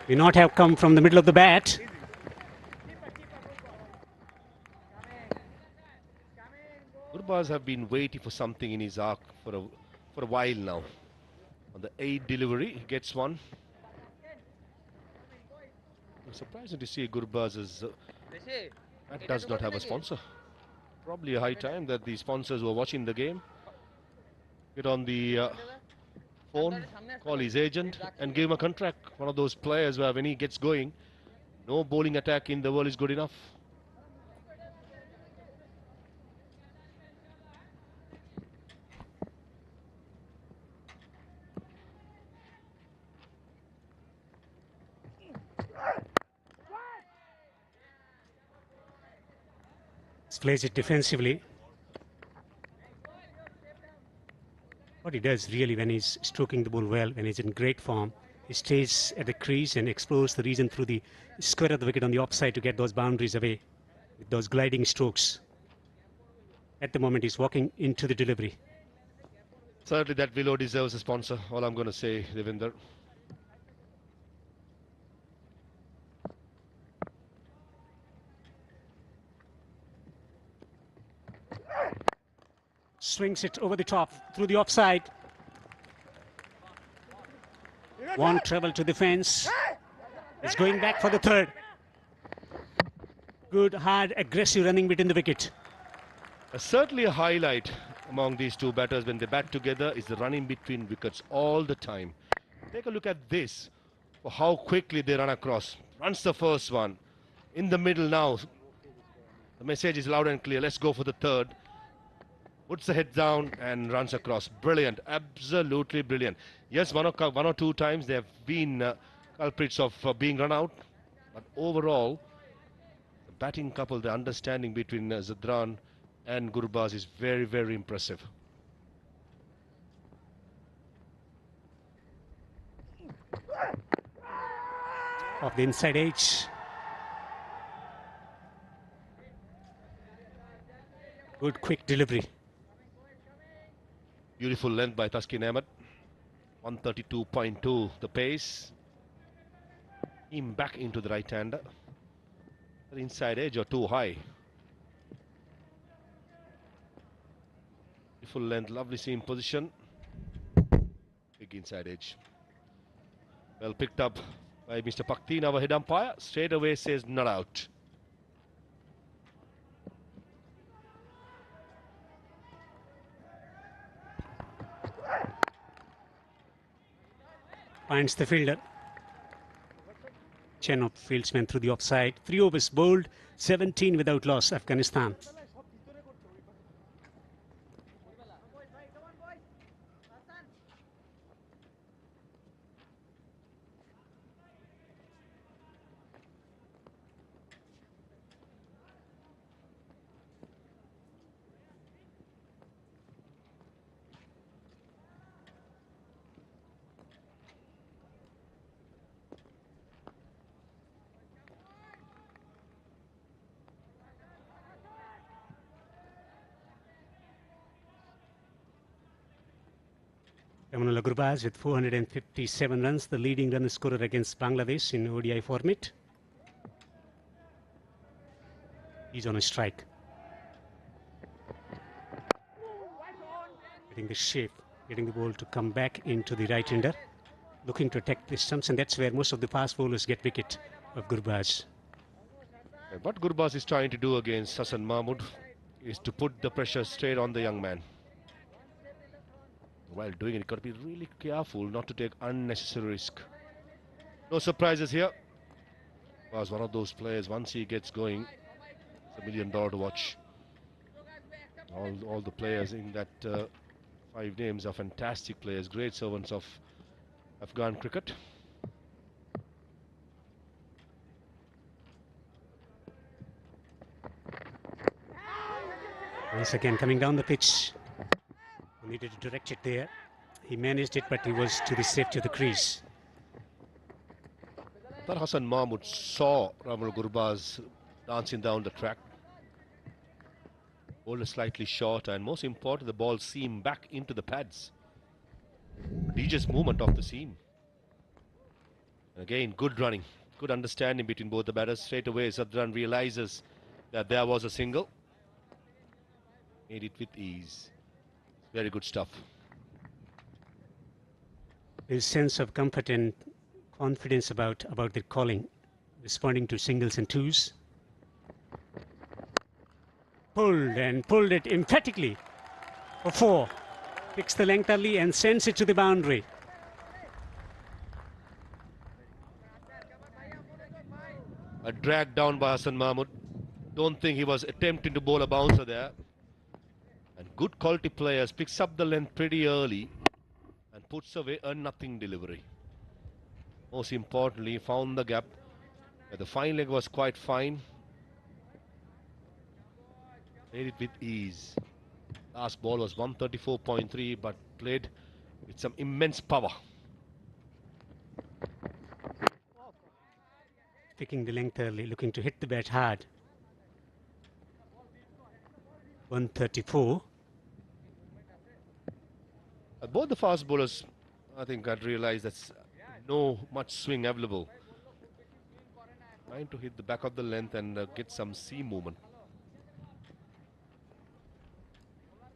May not have come from the middle of the bat. Gurbaz have been waiting for something in his arc for a while now. On the 8th delivery, he gets one. I'm surprised to see Gurbaz that does not have a sponsor. Probably a high time that the sponsors who are watching the game get on the phone, call his agent and give him a contract. One of those players where when he gets going, no bowling attack in the world is good enough. Plays it defensively. What he does really when he's stroking the ball well, when he's in great form, he stays at the crease and explores the region through the square of the wicket on the offside to get those boundaries away with those gliding strokes. At the moment, he's walking into the delivery. Certainly that willow deserves a sponsor, all I'm going to say, Devinder. Swings it over the top through the offside. One treble to the fence. He's going back for the 3rd. Good, hard, aggressive running between the wicket. Certainly a highlight among these 2 batters when they bat together is the running between wickets all the time. Take a look at this, for how quickly they run across. Runs the first one. In the middle now. The message is loud and clear. Let's go for the 3rd. Puts the head down and runs across. Brilliant. Absolutely brilliant. Yes, one or two times they have been culprits of being run out. But overall, the batting couple, the understanding between Zadran and Gurbaz is very, very impressive. Off the inside edge. Good quick delivery. Beautiful length by Taskin Ahmed. 132.2 the pace. Him back into the right hander. The inside edge or too high. Beautiful length, lovely seam position. Big inside edge. Well picked up by Mr. Paktin, our head umpire. Straight away says not out. Finds the fielder. Chen of fieldsman through the offside. 3 overs bowled, 17 without loss, Afghanistan. Yamunullah Gurbaz with 457 runs, the leading run scorer against Bangladesh in ODI format. He's on a strike. Getting the shape, getting the ball to come back into the right-hander, looking to attack the stumps, and that's where most of the fast bowlers get wicket of Gurbaz. What Gurbaz is trying to do against Hassan Mahmood is to put the pressure straight on the young man. While doing it, got to be really careful not to take unnecessary risk. No surprises here. Was one of those players, once he gets going, it's $1 million to watch. All the players in that 5 names are fantastic players, great servants of Afghan cricket. Once again coming down the pitch. Needed to direct it there. He managed it, but he was to the safety of the crease. I thought Hassan Mahmood saw Ramal Gurbaz dancing down the track. Ball is slightly short, and most important, the ball seam back into the pads. Prodigious movement of the seam. Again, good running, good understanding between both the batters. Straight away, Sadran realizes that there was a single. Made it with ease. Very good stuff. His sense of comfort and confidence about their calling, responding to singles and twos. Pulled it emphatically for 4. Picks the length early and sends it to the boundary. A drag down by Hassan Mahmood. Don't think he was attempting to bowl a bouncer there. And good quality players picks up the length pretty early and puts away a nothing delivery. Most importantly, found the gap. The fine leg was quite fine. Made it with ease. Last ball was 134.3, but played with some immense power. Picking the length early, looking to hit the bat hard. 134. Both the fast bowlers, I think, had realized that's no much swing available. Trying to hit the back of the length and get some seam movement.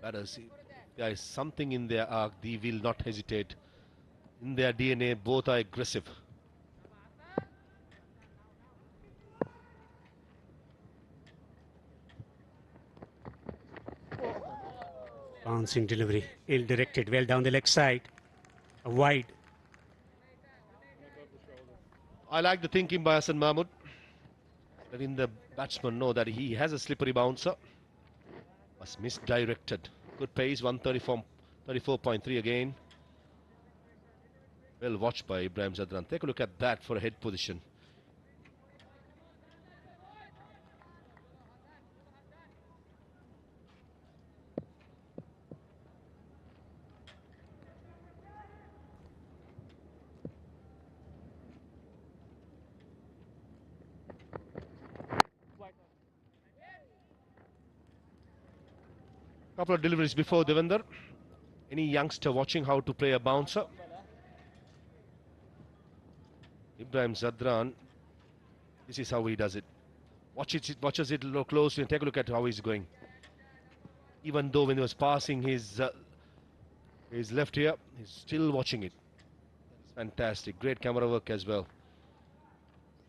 Batters, there is something in their arc, they will not hesitate. In their DNA, both are aggressive. Bouncing delivery, ill-directed, well down the leg side. A wide. I like the thinking by Hassan Mahmood. Letting the batsman know that he has a slippery bouncer. Was misdirected. Good pace, 134.3 again. Well watched by Ibrahim Zadran. Take a look at that for a head position. Couple of deliveries before Devender. Any youngster watching how to play a bouncer? Ibrahim Zadran, this is how he does it. Watches it look closely and take a look at how he's going. Even though when he was passing his left here, he's still watching it. It's fantastic. Great camera work as well.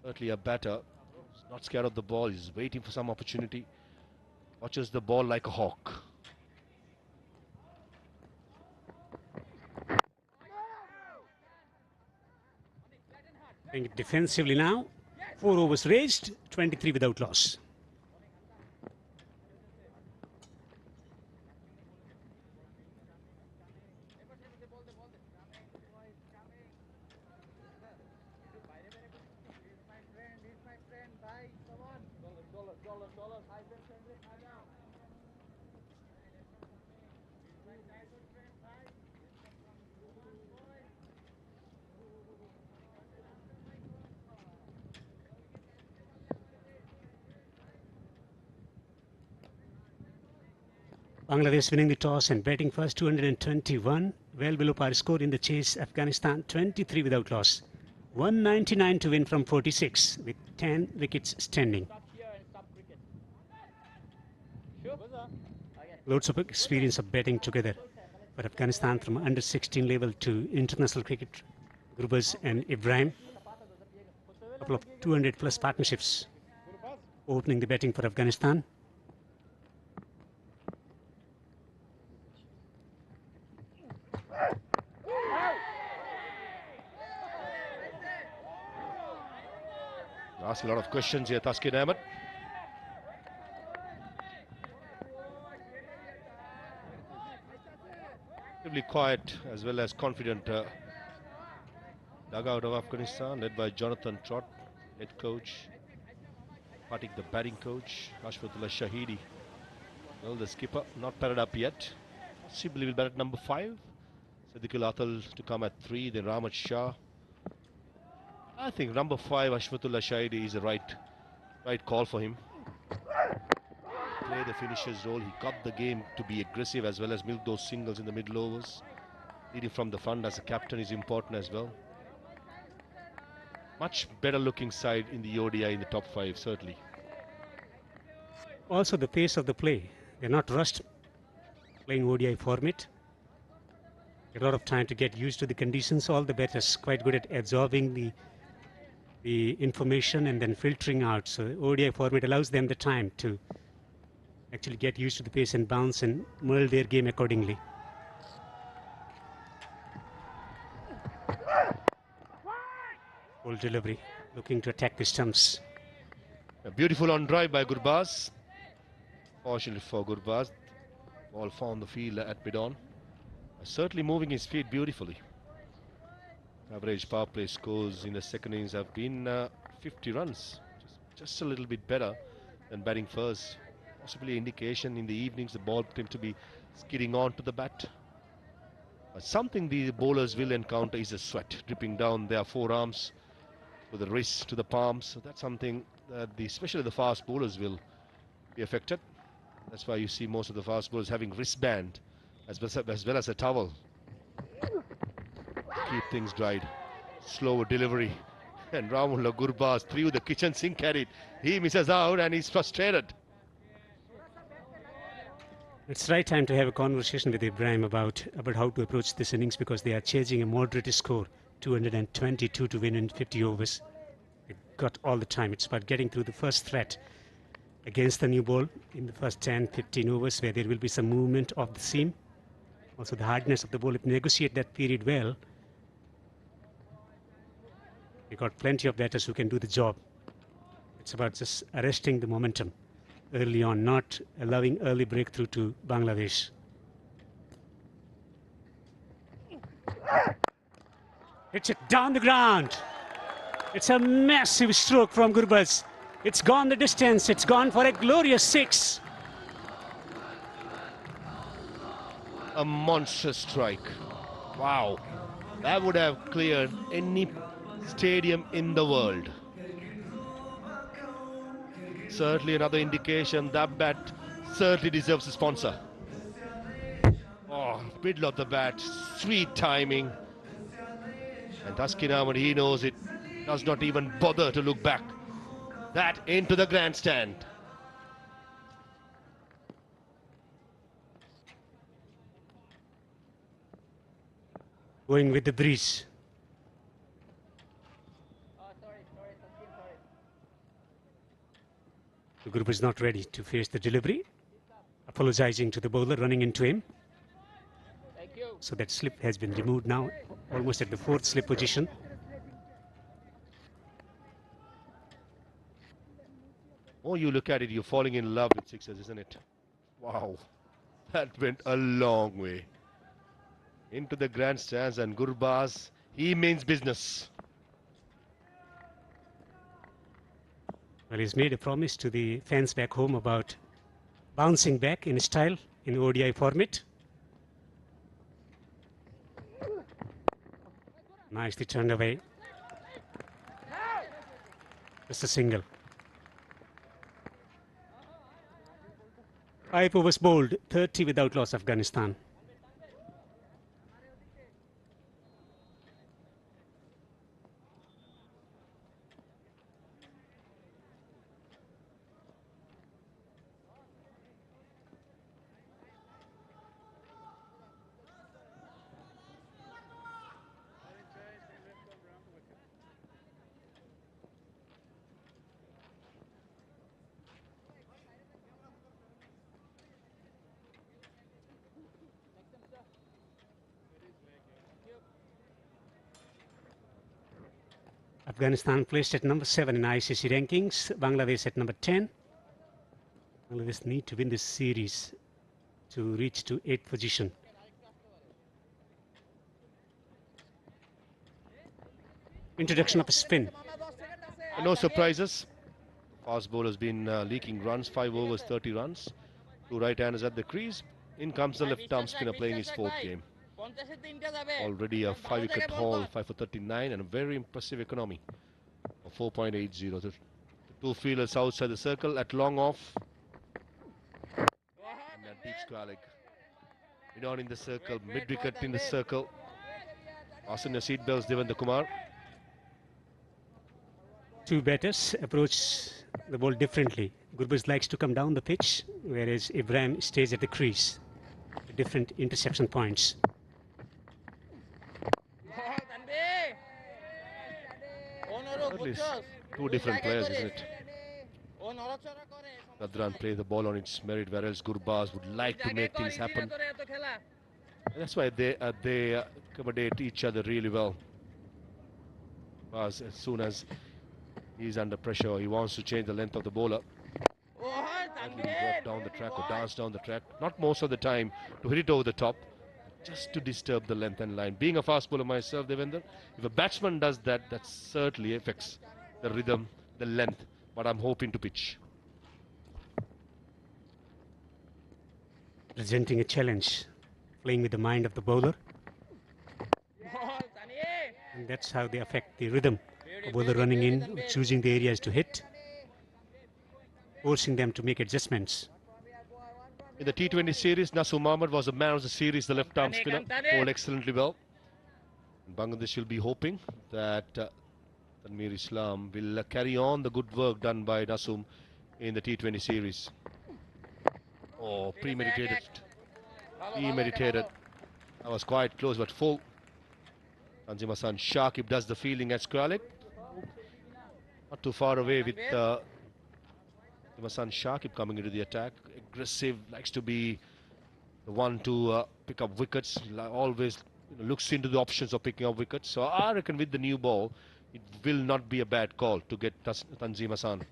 Certainly a batter. He's not scared of the ball. He's waiting for some opportunity. Watches the ball like a hawk. Playing it defensively now. 4 overs raised, 23 without loss. Bangladesh winning the toss and batting first, 221, well below par score in the chase. Afghanistan 23 without loss, 199 to win from 46 with 10 wickets standing. Loads of experience of batting together for Afghanistan from under 16 level to international cricket. Gurbaz and Ibrahim, couple of 200 plus partnerships opening the batting for Afghanistan. Asking a lot of questions here, Taskin Ahmed. Relatively quiet as well as confident dugout of Afghanistan, led by Jonathan Trott, head coach. Patik, the batting coach. Ashfatullah Shahidi, well, the skipper, not padded up yet. Possibly will bat at number 5. Siddiqul Atal to come at 3, then Rahmat Shah. I think number 5, Ashfatullah Shahidi, is the right call for him. Play the finisher's role. He got the game to be aggressive as well as milk those singles in the middle overs. Leading from the front as a captain is important as well. Much better looking side in the ODI in the top 5, certainly. Also the pace of the play. They're not rushed playing ODI format. A lot of time to get used to the conditions. All the batters quite good at absorbing the information and then filtering out. So the ODI format allows them the time to actually get used to the pace and bounce and mold their game accordingly. Full delivery, looking to attack the stumps. A beautiful on drive by Gurbaz. Fortunately for Gurbaz, ball found the field at mid-on. Certainly moving his feet beautifully. Average power play scores in the second innings have been 50 runs. Just a little bit better than batting first. Possibly indication in the evenings the ball tends to be skidding on to the bat. Something the bowlers will encounter is a sweat dripping down their forearms, to the wrists, to the palms. So that's something that especially the fast bowlers will be affected. That's why you see most of the fast bowlers having wristband as well as a towel. Keep things dried. Slower delivery. And Rahulullah Gurbaz threw the kitchen sink at it. He misses out and he's frustrated. It's right time to have a conversation with Ibrahim about how to approach this innings, because they are chasing a moderate score, 222 to win in 50 overs. They've got all the time. It's about getting through the first threat against the new ball in the first 10-15 overs, where there will be some movement of the seam. Also the hardness of the ball, if negotiate that period well. You've got plenty of batters who can do the job. It's about just arresting the momentum early on, not allowing early breakthrough to Bangladesh. It's it down the ground. It's a massive stroke from Gurbaz. It's gone the distance. It's gone for a glorious 6. A monstrous strike. Wow. That would have cleared any stadium in the world. Certainly another indication that bat certainly deserves a sponsor. middle of the bat, sweet timing. And Taskin Ahmed, he knows it, does not even bother to look back. That into the grandstand. Going with the breeze. The group is not ready to face the delivery. Apologizing to the bowler running into him. So that slip has been removed now, almost at the fourth slip position. Oh, you look at it, you're falling in love with sixes, isn't it? Wow, that went a long way. Into the grandstands, and Gurbaz, he means business. Well, he's made a promise to the fans back home about bouncing back in style in ODI format. Nicely turned away. Just a single. 5 overs bowled, 30 without loss, Afghanistan. Afghanistan placed at number 7 in ICC rankings. Bangladesh at number 10. Bangladesh need to win this series to reach to 8th position. Introduction of a spin. No surprises. Fast bowler has been leaking runs, 5 overs, 30 runs. 2 right-handers at the crease. In comes the left-arm spinner playing his 4th game. Already a 5-wicket haul, 5 for 39, and a very impressive economy of 4.80. The 2 fielders outside the circle at long off. And a deep square leg. Midon in the circle, mid-wicket in the circle. Fasten your seatbelts, Devendra Kumar. 2 batters approach the ball differently. Gurbaz likes to come down the pitch, whereas Ibrahim stays at the crease. Different interception points. At least 2 different players, isn't it? Nadran play the ball on its merit, whereas Gurbaz would like to make things happen. And that's why they accommodate each other really well. As soon as he's under pressure, he wants to change the length of the bowler. And he'll walk down the track or dance down the track. Not most of the time to hit it over the top, just to disturb the length and line. Being a fast bowler myself, Devendra, if a batsman does that, that certainly affects the rhythm, the length. But I'm hoping to pitch. Presenting a challenge, playing with the mind of the bowler. And that's how they affect the rhythm. The bowler running in, choosing the areas to hit, forcing them to make adjustments. In the T20 series, Naseem Ahmed was the man of the series, the left-arm spinner, bowled excellently well. And Bangladesh will be hoping that Tanveer Islam will carry on the good work done by Naseem in the T20 series. Oh, premeditated. Premeditated. That was quite close, but full. Tanzim Hassan Shakib does the fielding at square leg. Not too far away with Hassan Shakib coming into the attack. Aggressive, likes to be the one to pick up wickets. Always looks into the options of picking up wickets. So I reckon with the new ball, it will not be a bad call to get Tanzim Hassan.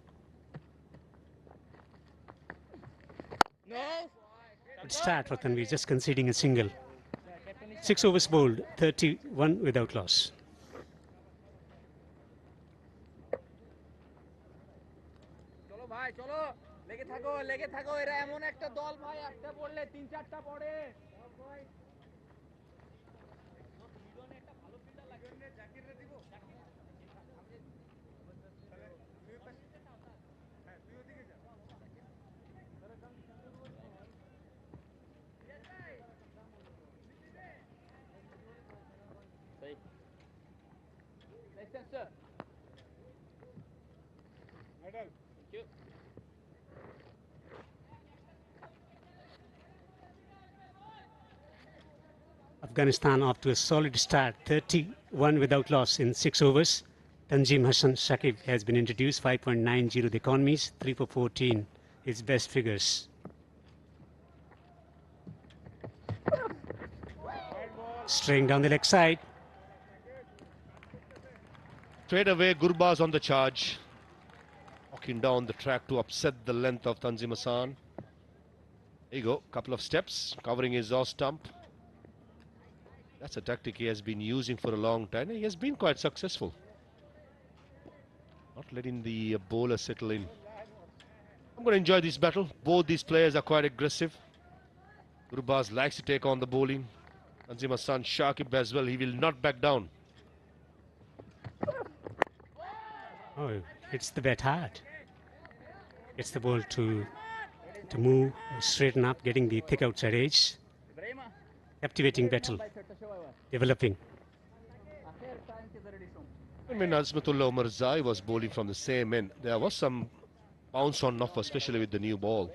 Good start for Tanveer, just conceding a single. 6 overs bowled, 31 without loss. লেগে থাকো এরা এমন একটা দল ভাই একটা পড়লে 3-4টা পড়ে একটা ভালো ফিল্ডার লাগবে জাকিররে দিব হ্যাঁ তুই ওদিকে যা Afghanistan off to a solid start, 31 without loss in 6 overs. Tanzim Hassan Shakib has been introduced, 5.90 the economies, 3 for 14, his best figures. Straying down the leg side. Straight away, Gurbaz on the charge. Walking down the track to upset the length of Tanzim Hassan. There you go, couple of steps, covering his off stump. That's a tactic he has been using for a long time. He has been quite successful. Not letting the bowler settle in. I'm going to enjoy this battle. Both these players are quite aggressive. Gurbaz likes to take on the bowling. Tanzim Hassan Shakib as well. He will not back down. Oh, hits the bat hard. Gets the ball to move, straighten up, getting the thick outside edge. Captivating battle developing. I mean, Azmatullah Omarzai was bowling from the same end. There was some bounce on off, especially with the new ball.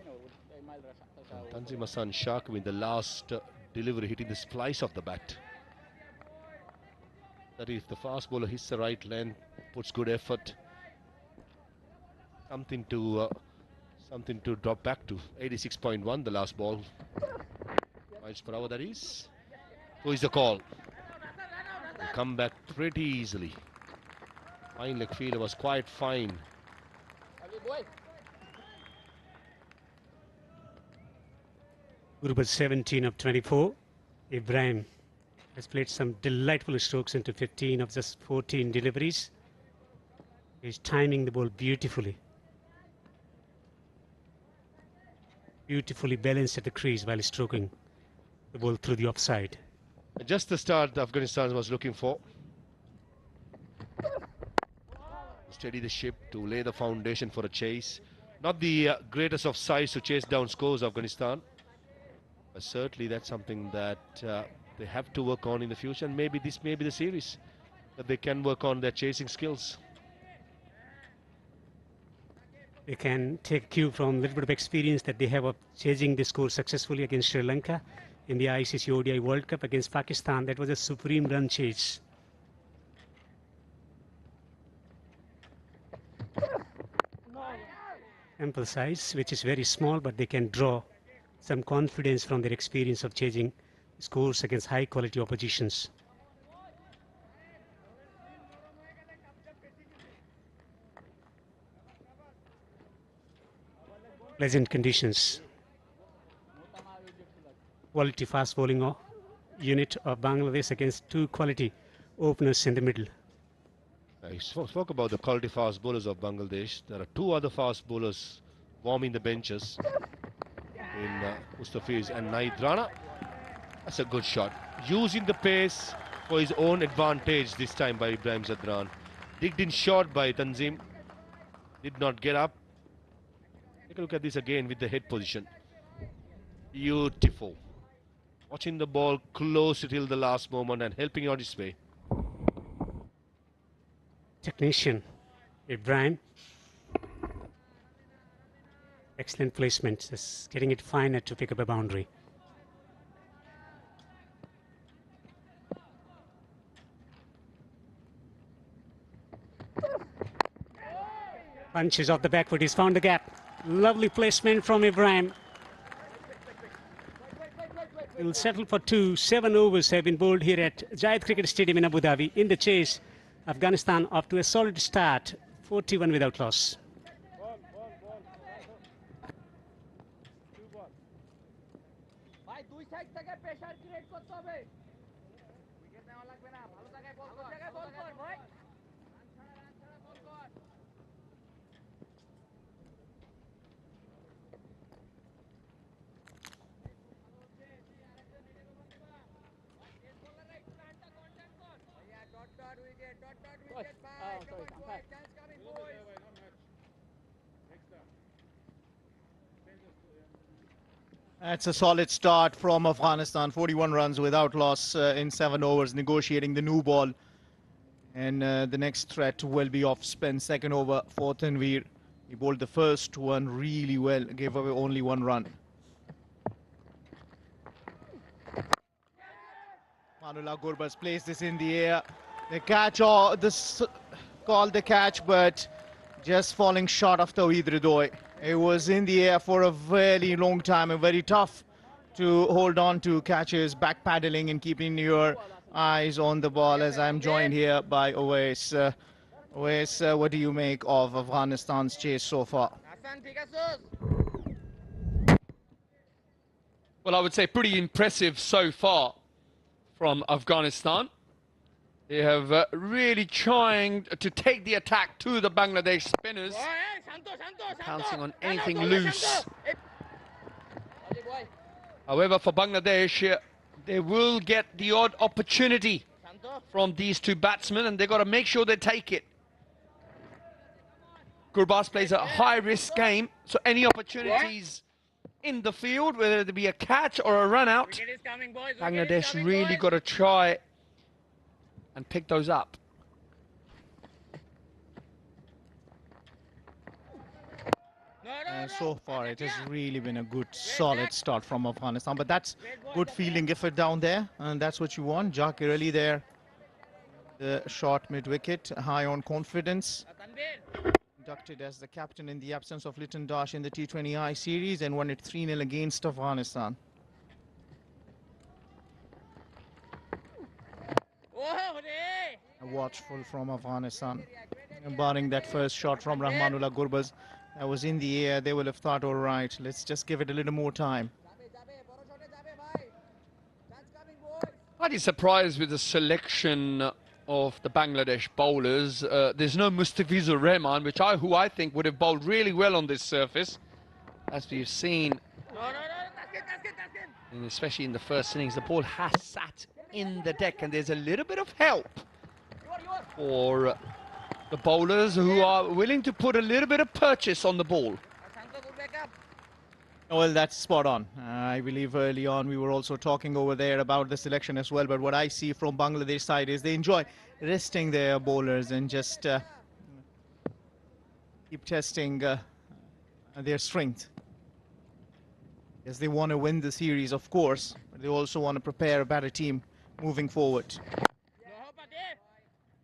Tanzim Hassan Shakib in the last delivery hitting the splice of the bat. That if the fast bowler hits the right length, puts good effort, something to drop back to. 86.1 the last ball. Miles per hour that is. So is the call. He'll come back pretty easily. Fine leg fielder was quite fine. Gurbaz 17 of 24. Ibrahim has played some delightful strokes into 15 of just 14 deliveries. He's timing the ball beautifully. Beautifully balanced at the crease while stroking the ball through the offside. Just the start Afghanistan was looking for. Steady the ship to lay the foundation for a chase. Not the greatest of size to chase down scores, Afghanistan. But certainly that's something that they have to work on in the future, and maybe this may be the series that they can work on their chasing skills. They can take a cue from a little bit of experience that they have of chasing the score successfully against Sri Lanka in the ICC ODI World Cup against Pakistan. That was a supreme run chase. Ample size, which is very small, but they can draw some confidence from their experience of chasing scores against high quality oppositions. Pleasant conditions. Quality fast bowling unit of Bangladesh against two quality openers in the middle. I spoke about the quality fast bowlers of Bangladesh. There are two other fast bowlers warming the benches in Mustafiz and Naid Rana. That's a good shot. Using the pace for his own advantage this time by Ibrahim Zadran. Digged in short by Tanzim. Did not get up. Take a look at this again with the head position. Beautiful. Watching the ball close till the last moment and helping out his way. Technician Ibrahim. Excellent placement, just getting it finer to pick up a boundary. Punches off the back foot, he's found the gap. Lovely placement from Ibrahim. He'll settle for 2. 7 overs have been bowled here at Jayed Cricket Stadium in Abu Dhabi. In the chase, Afghanistan off to a solid start, 41 without loss. That's a solid start from Afghanistan. 41 runs without loss in 7 overs, negotiating the new ball. And the next threat will be off spin. Second over for Tanveer. He bowled the first one really well, gave away only 1 run. Rahmanullah Gurbaz placed this in the air. The catch, or this called the catch, but just falling short of the Odi. It was in the air for a very long time and very tough to hold on to catches, back paddling and keeping your eyes on the ball, as I'm joined here by Owais. Owais, what do you make of Afghanistan's chase so far? Well, I would say pretty impressive so far from Afghanistan. They have really trying to take the attack to the Bangladesh spinners, pouncing on anything loose. However, for Bangladesh, they will get the odd opportunity from these 2 batsmen, and they've got to make sure they take it. Gurbaz plays a high-risk game, so any opportunities in the field, whether it be a catch or a run-out, Bangladesh really got to try and pick those up. So far, it has really been a good, solid start from Afghanistan. But that's good fielding effort down there, and that's what you want. Jakir Ali there, the short mid-wicket, high on confidence. Inducted as the captain in the absence of Liton Dash in the T20I series, and won it 3-0 against Afghanistan. Watchful from Afghanistan, barring that first shot from Rahmanullah Gurbaz. That was in the air. They will have thought, all right, let's just give it a little more time. Pretty surprised with the selection of the Bangladesh bowlers. There's no Mustafizur Rahman, who I think would have bowled really well on this surface, as we've seen. And especially in the first innings, the ball has sat in the deck, and there's a little bit of help for the bowlers who are willing to put a little bit of purchase on the ball. Well, that's spot on. I believe early on we were also talking over there about the selection as well, but what I see from Bangladesh side is they enjoy resting their bowlers and just keep testing their strength. Yes, they want to win the series, of course, but they also want to prepare a better team moving forward.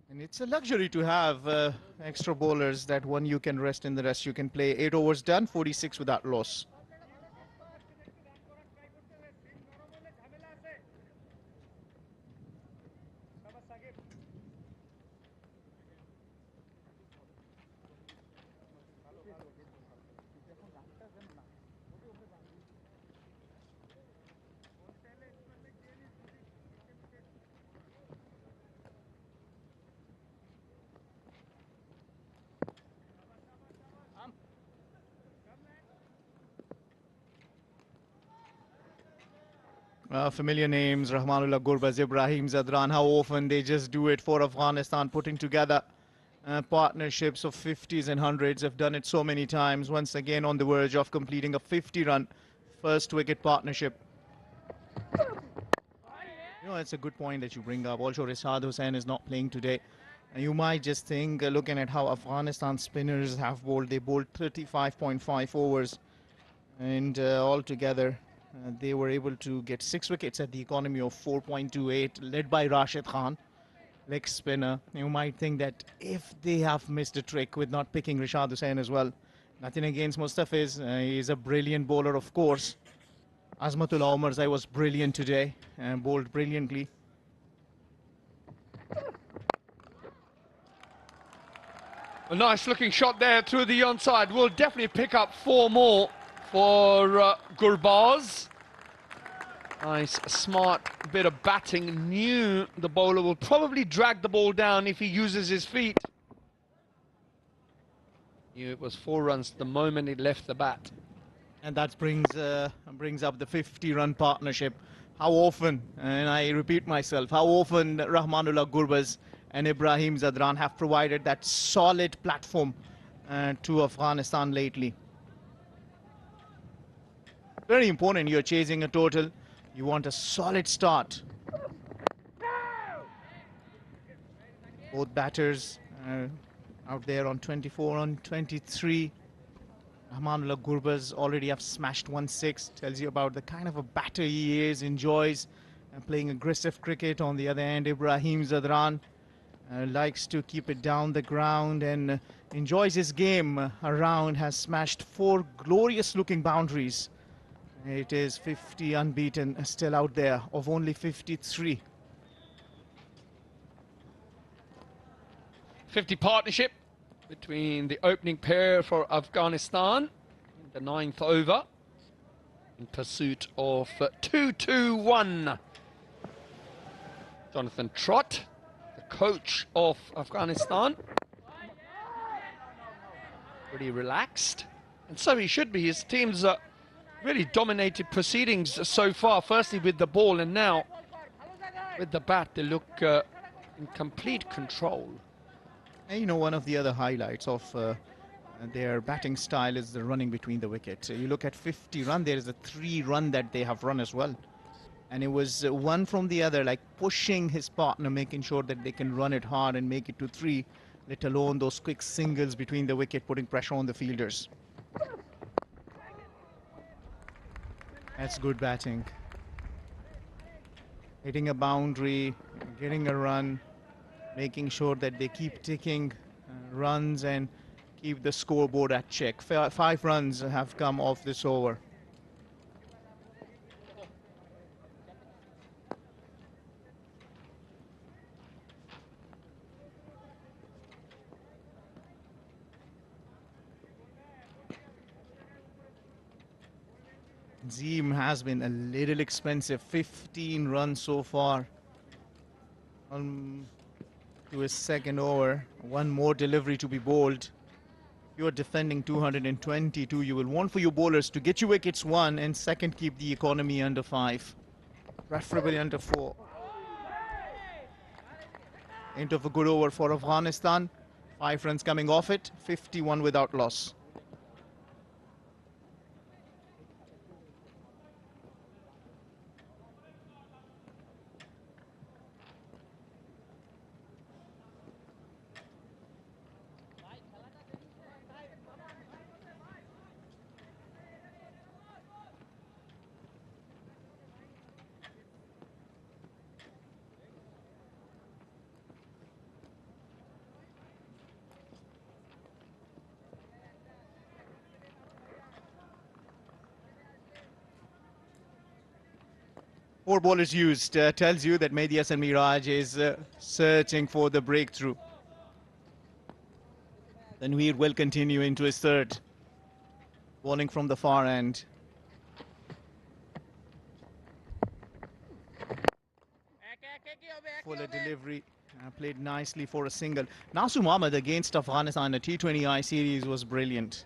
And it's a luxury to have extra bowlers, that one you can rest and the rest you can play. 8 overs done, 46 without loss. Familiar names, Rahmanullah Gurbaz, Ibrahim Zadran. How often they just do it for Afghanistan, putting together partnerships of 50s and 100s. Have done it so many times. Once again on the verge of completing a 50-run first wicket partnership. You know, it's a good point that you bring up. Also, Rashad Hussain is not playing today. And you might just think, looking at how Afghanistan spinners have bowled, they bowled 35.5 overs. And altogether, they were able to get 6 wickets at the economy of 4.28, led by Rashid Khan, leg spinner. You might think that if they have missed a trick with not picking Rashad Hussain as well. Nothing against Mustafiz. He's a brilliant bowler, of course. Azmatullah Omarzai was brilliant today and bowled brilliantly. A nice looking shot there through the onside. Will definitely pick up 4 more for Gurbaz. Nice, smart bit of batting. Knew the bowler will probably drag the ball down if he uses his feet. Knew it was 4 runs the moment it left the bat. And that brings up the 50-run partnership. How often, and I repeat myself, how often Rahmanullah Gurbaz and Ibrahim Zadran have provided that solid platform to Afghanistan lately. Very important. You're chasing a total. You want a solid start. Both batters out there on 24 on 23. Rahmanullah Gurbaz already have smashed 1-6. Tells you about the kind of a batter he is, enjoys playing aggressive cricket. On the other hand, Ibrahim Zadran likes to keep it down the ground and enjoys his game around, has smashed 4 glorious looking boundaries. It is 50 unbeaten still out there of only 53. 50 partnership between the opening pair for Afghanistan in the 9th over in pursuit of 2-2-1. Jonathan Trott, the coach of Afghanistan, pretty relaxed, and so he should be. His team's really dominated proceedings so far, firstly with the ball and now with the bat. They look in complete control. And you know, one of the other highlights of their batting style is the running between the wickets. You look at 50 run, there is a 3-run that they have run as well. And it was one from the other, like pushing his partner, making sure that they can run it hard and make it to 3, let alone those quick singles between the wicket, putting pressure on the fielders. That's good batting. Hitting a boundary, getting a run, making sure that they keep ticking runs and keep the scoreboard at check. 5 runs have come off this over. Zeem has been a little expensive. 15 runs so far. To his second over, 1 more delivery to be bowled. You are defending 222. You will want for your bowlers to get your wickets 1 and second, keep the economy under 5, preferably under 4. End of a good over for Afghanistan. 5 runs coming off it, 51 without loss. Four bowlers used tells you that Mehdi Hasan Miraj is searching for the breakthrough. Tanveer will continue into his third. Bowling from the far end. Fuller delivery. Played nicely for a single. Nasu Mohammed against Afghanistan, the T20I series was brilliant.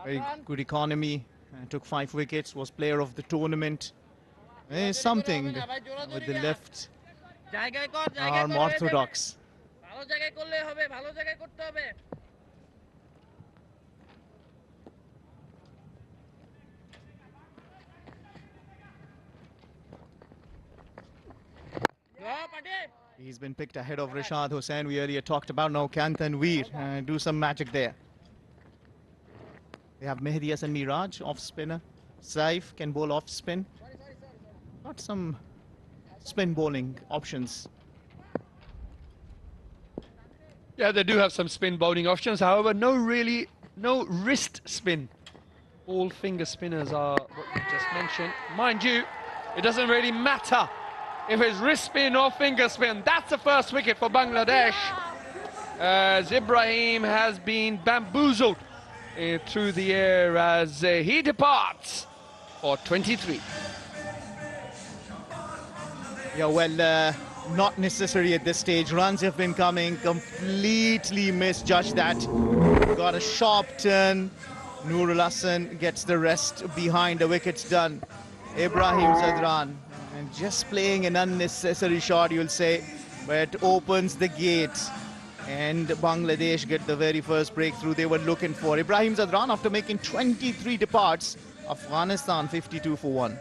Very good economy. Took 5 wickets. Was player of the tournament. There's something with the left arm orthodox. He's been picked ahead of Rashad Hussain. We earlier talked about. Now can Tanveer do some magic there? They have Mehdi Hasan Miraj, off spinner. Saif can bowl off spin. Got some spin bowling options. Yeah, they do have some spin bowling options. However, no wrist spin. All finger spinners are what you just mentioned. Mind you, it doesn't really matter if it's wrist spin or finger spin. That's the first wicket for Bangladesh, as Ibrahim has been bamboozled through the air as he departs for 23. Yeah, well, not necessary at this stage. Runs have been coming, completely misjudged that. Got a sharp turn. Nurul Hasan gets the rest behind. The wicket's done. Ibrahim Zadran, and just playing an unnecessary shot, you'll say, but it opens the gate. And Bangladesh get the very first breakthrough they were looking for. Ibrahim Zadran, after making 23 departs, Afghanistan 52 for 1.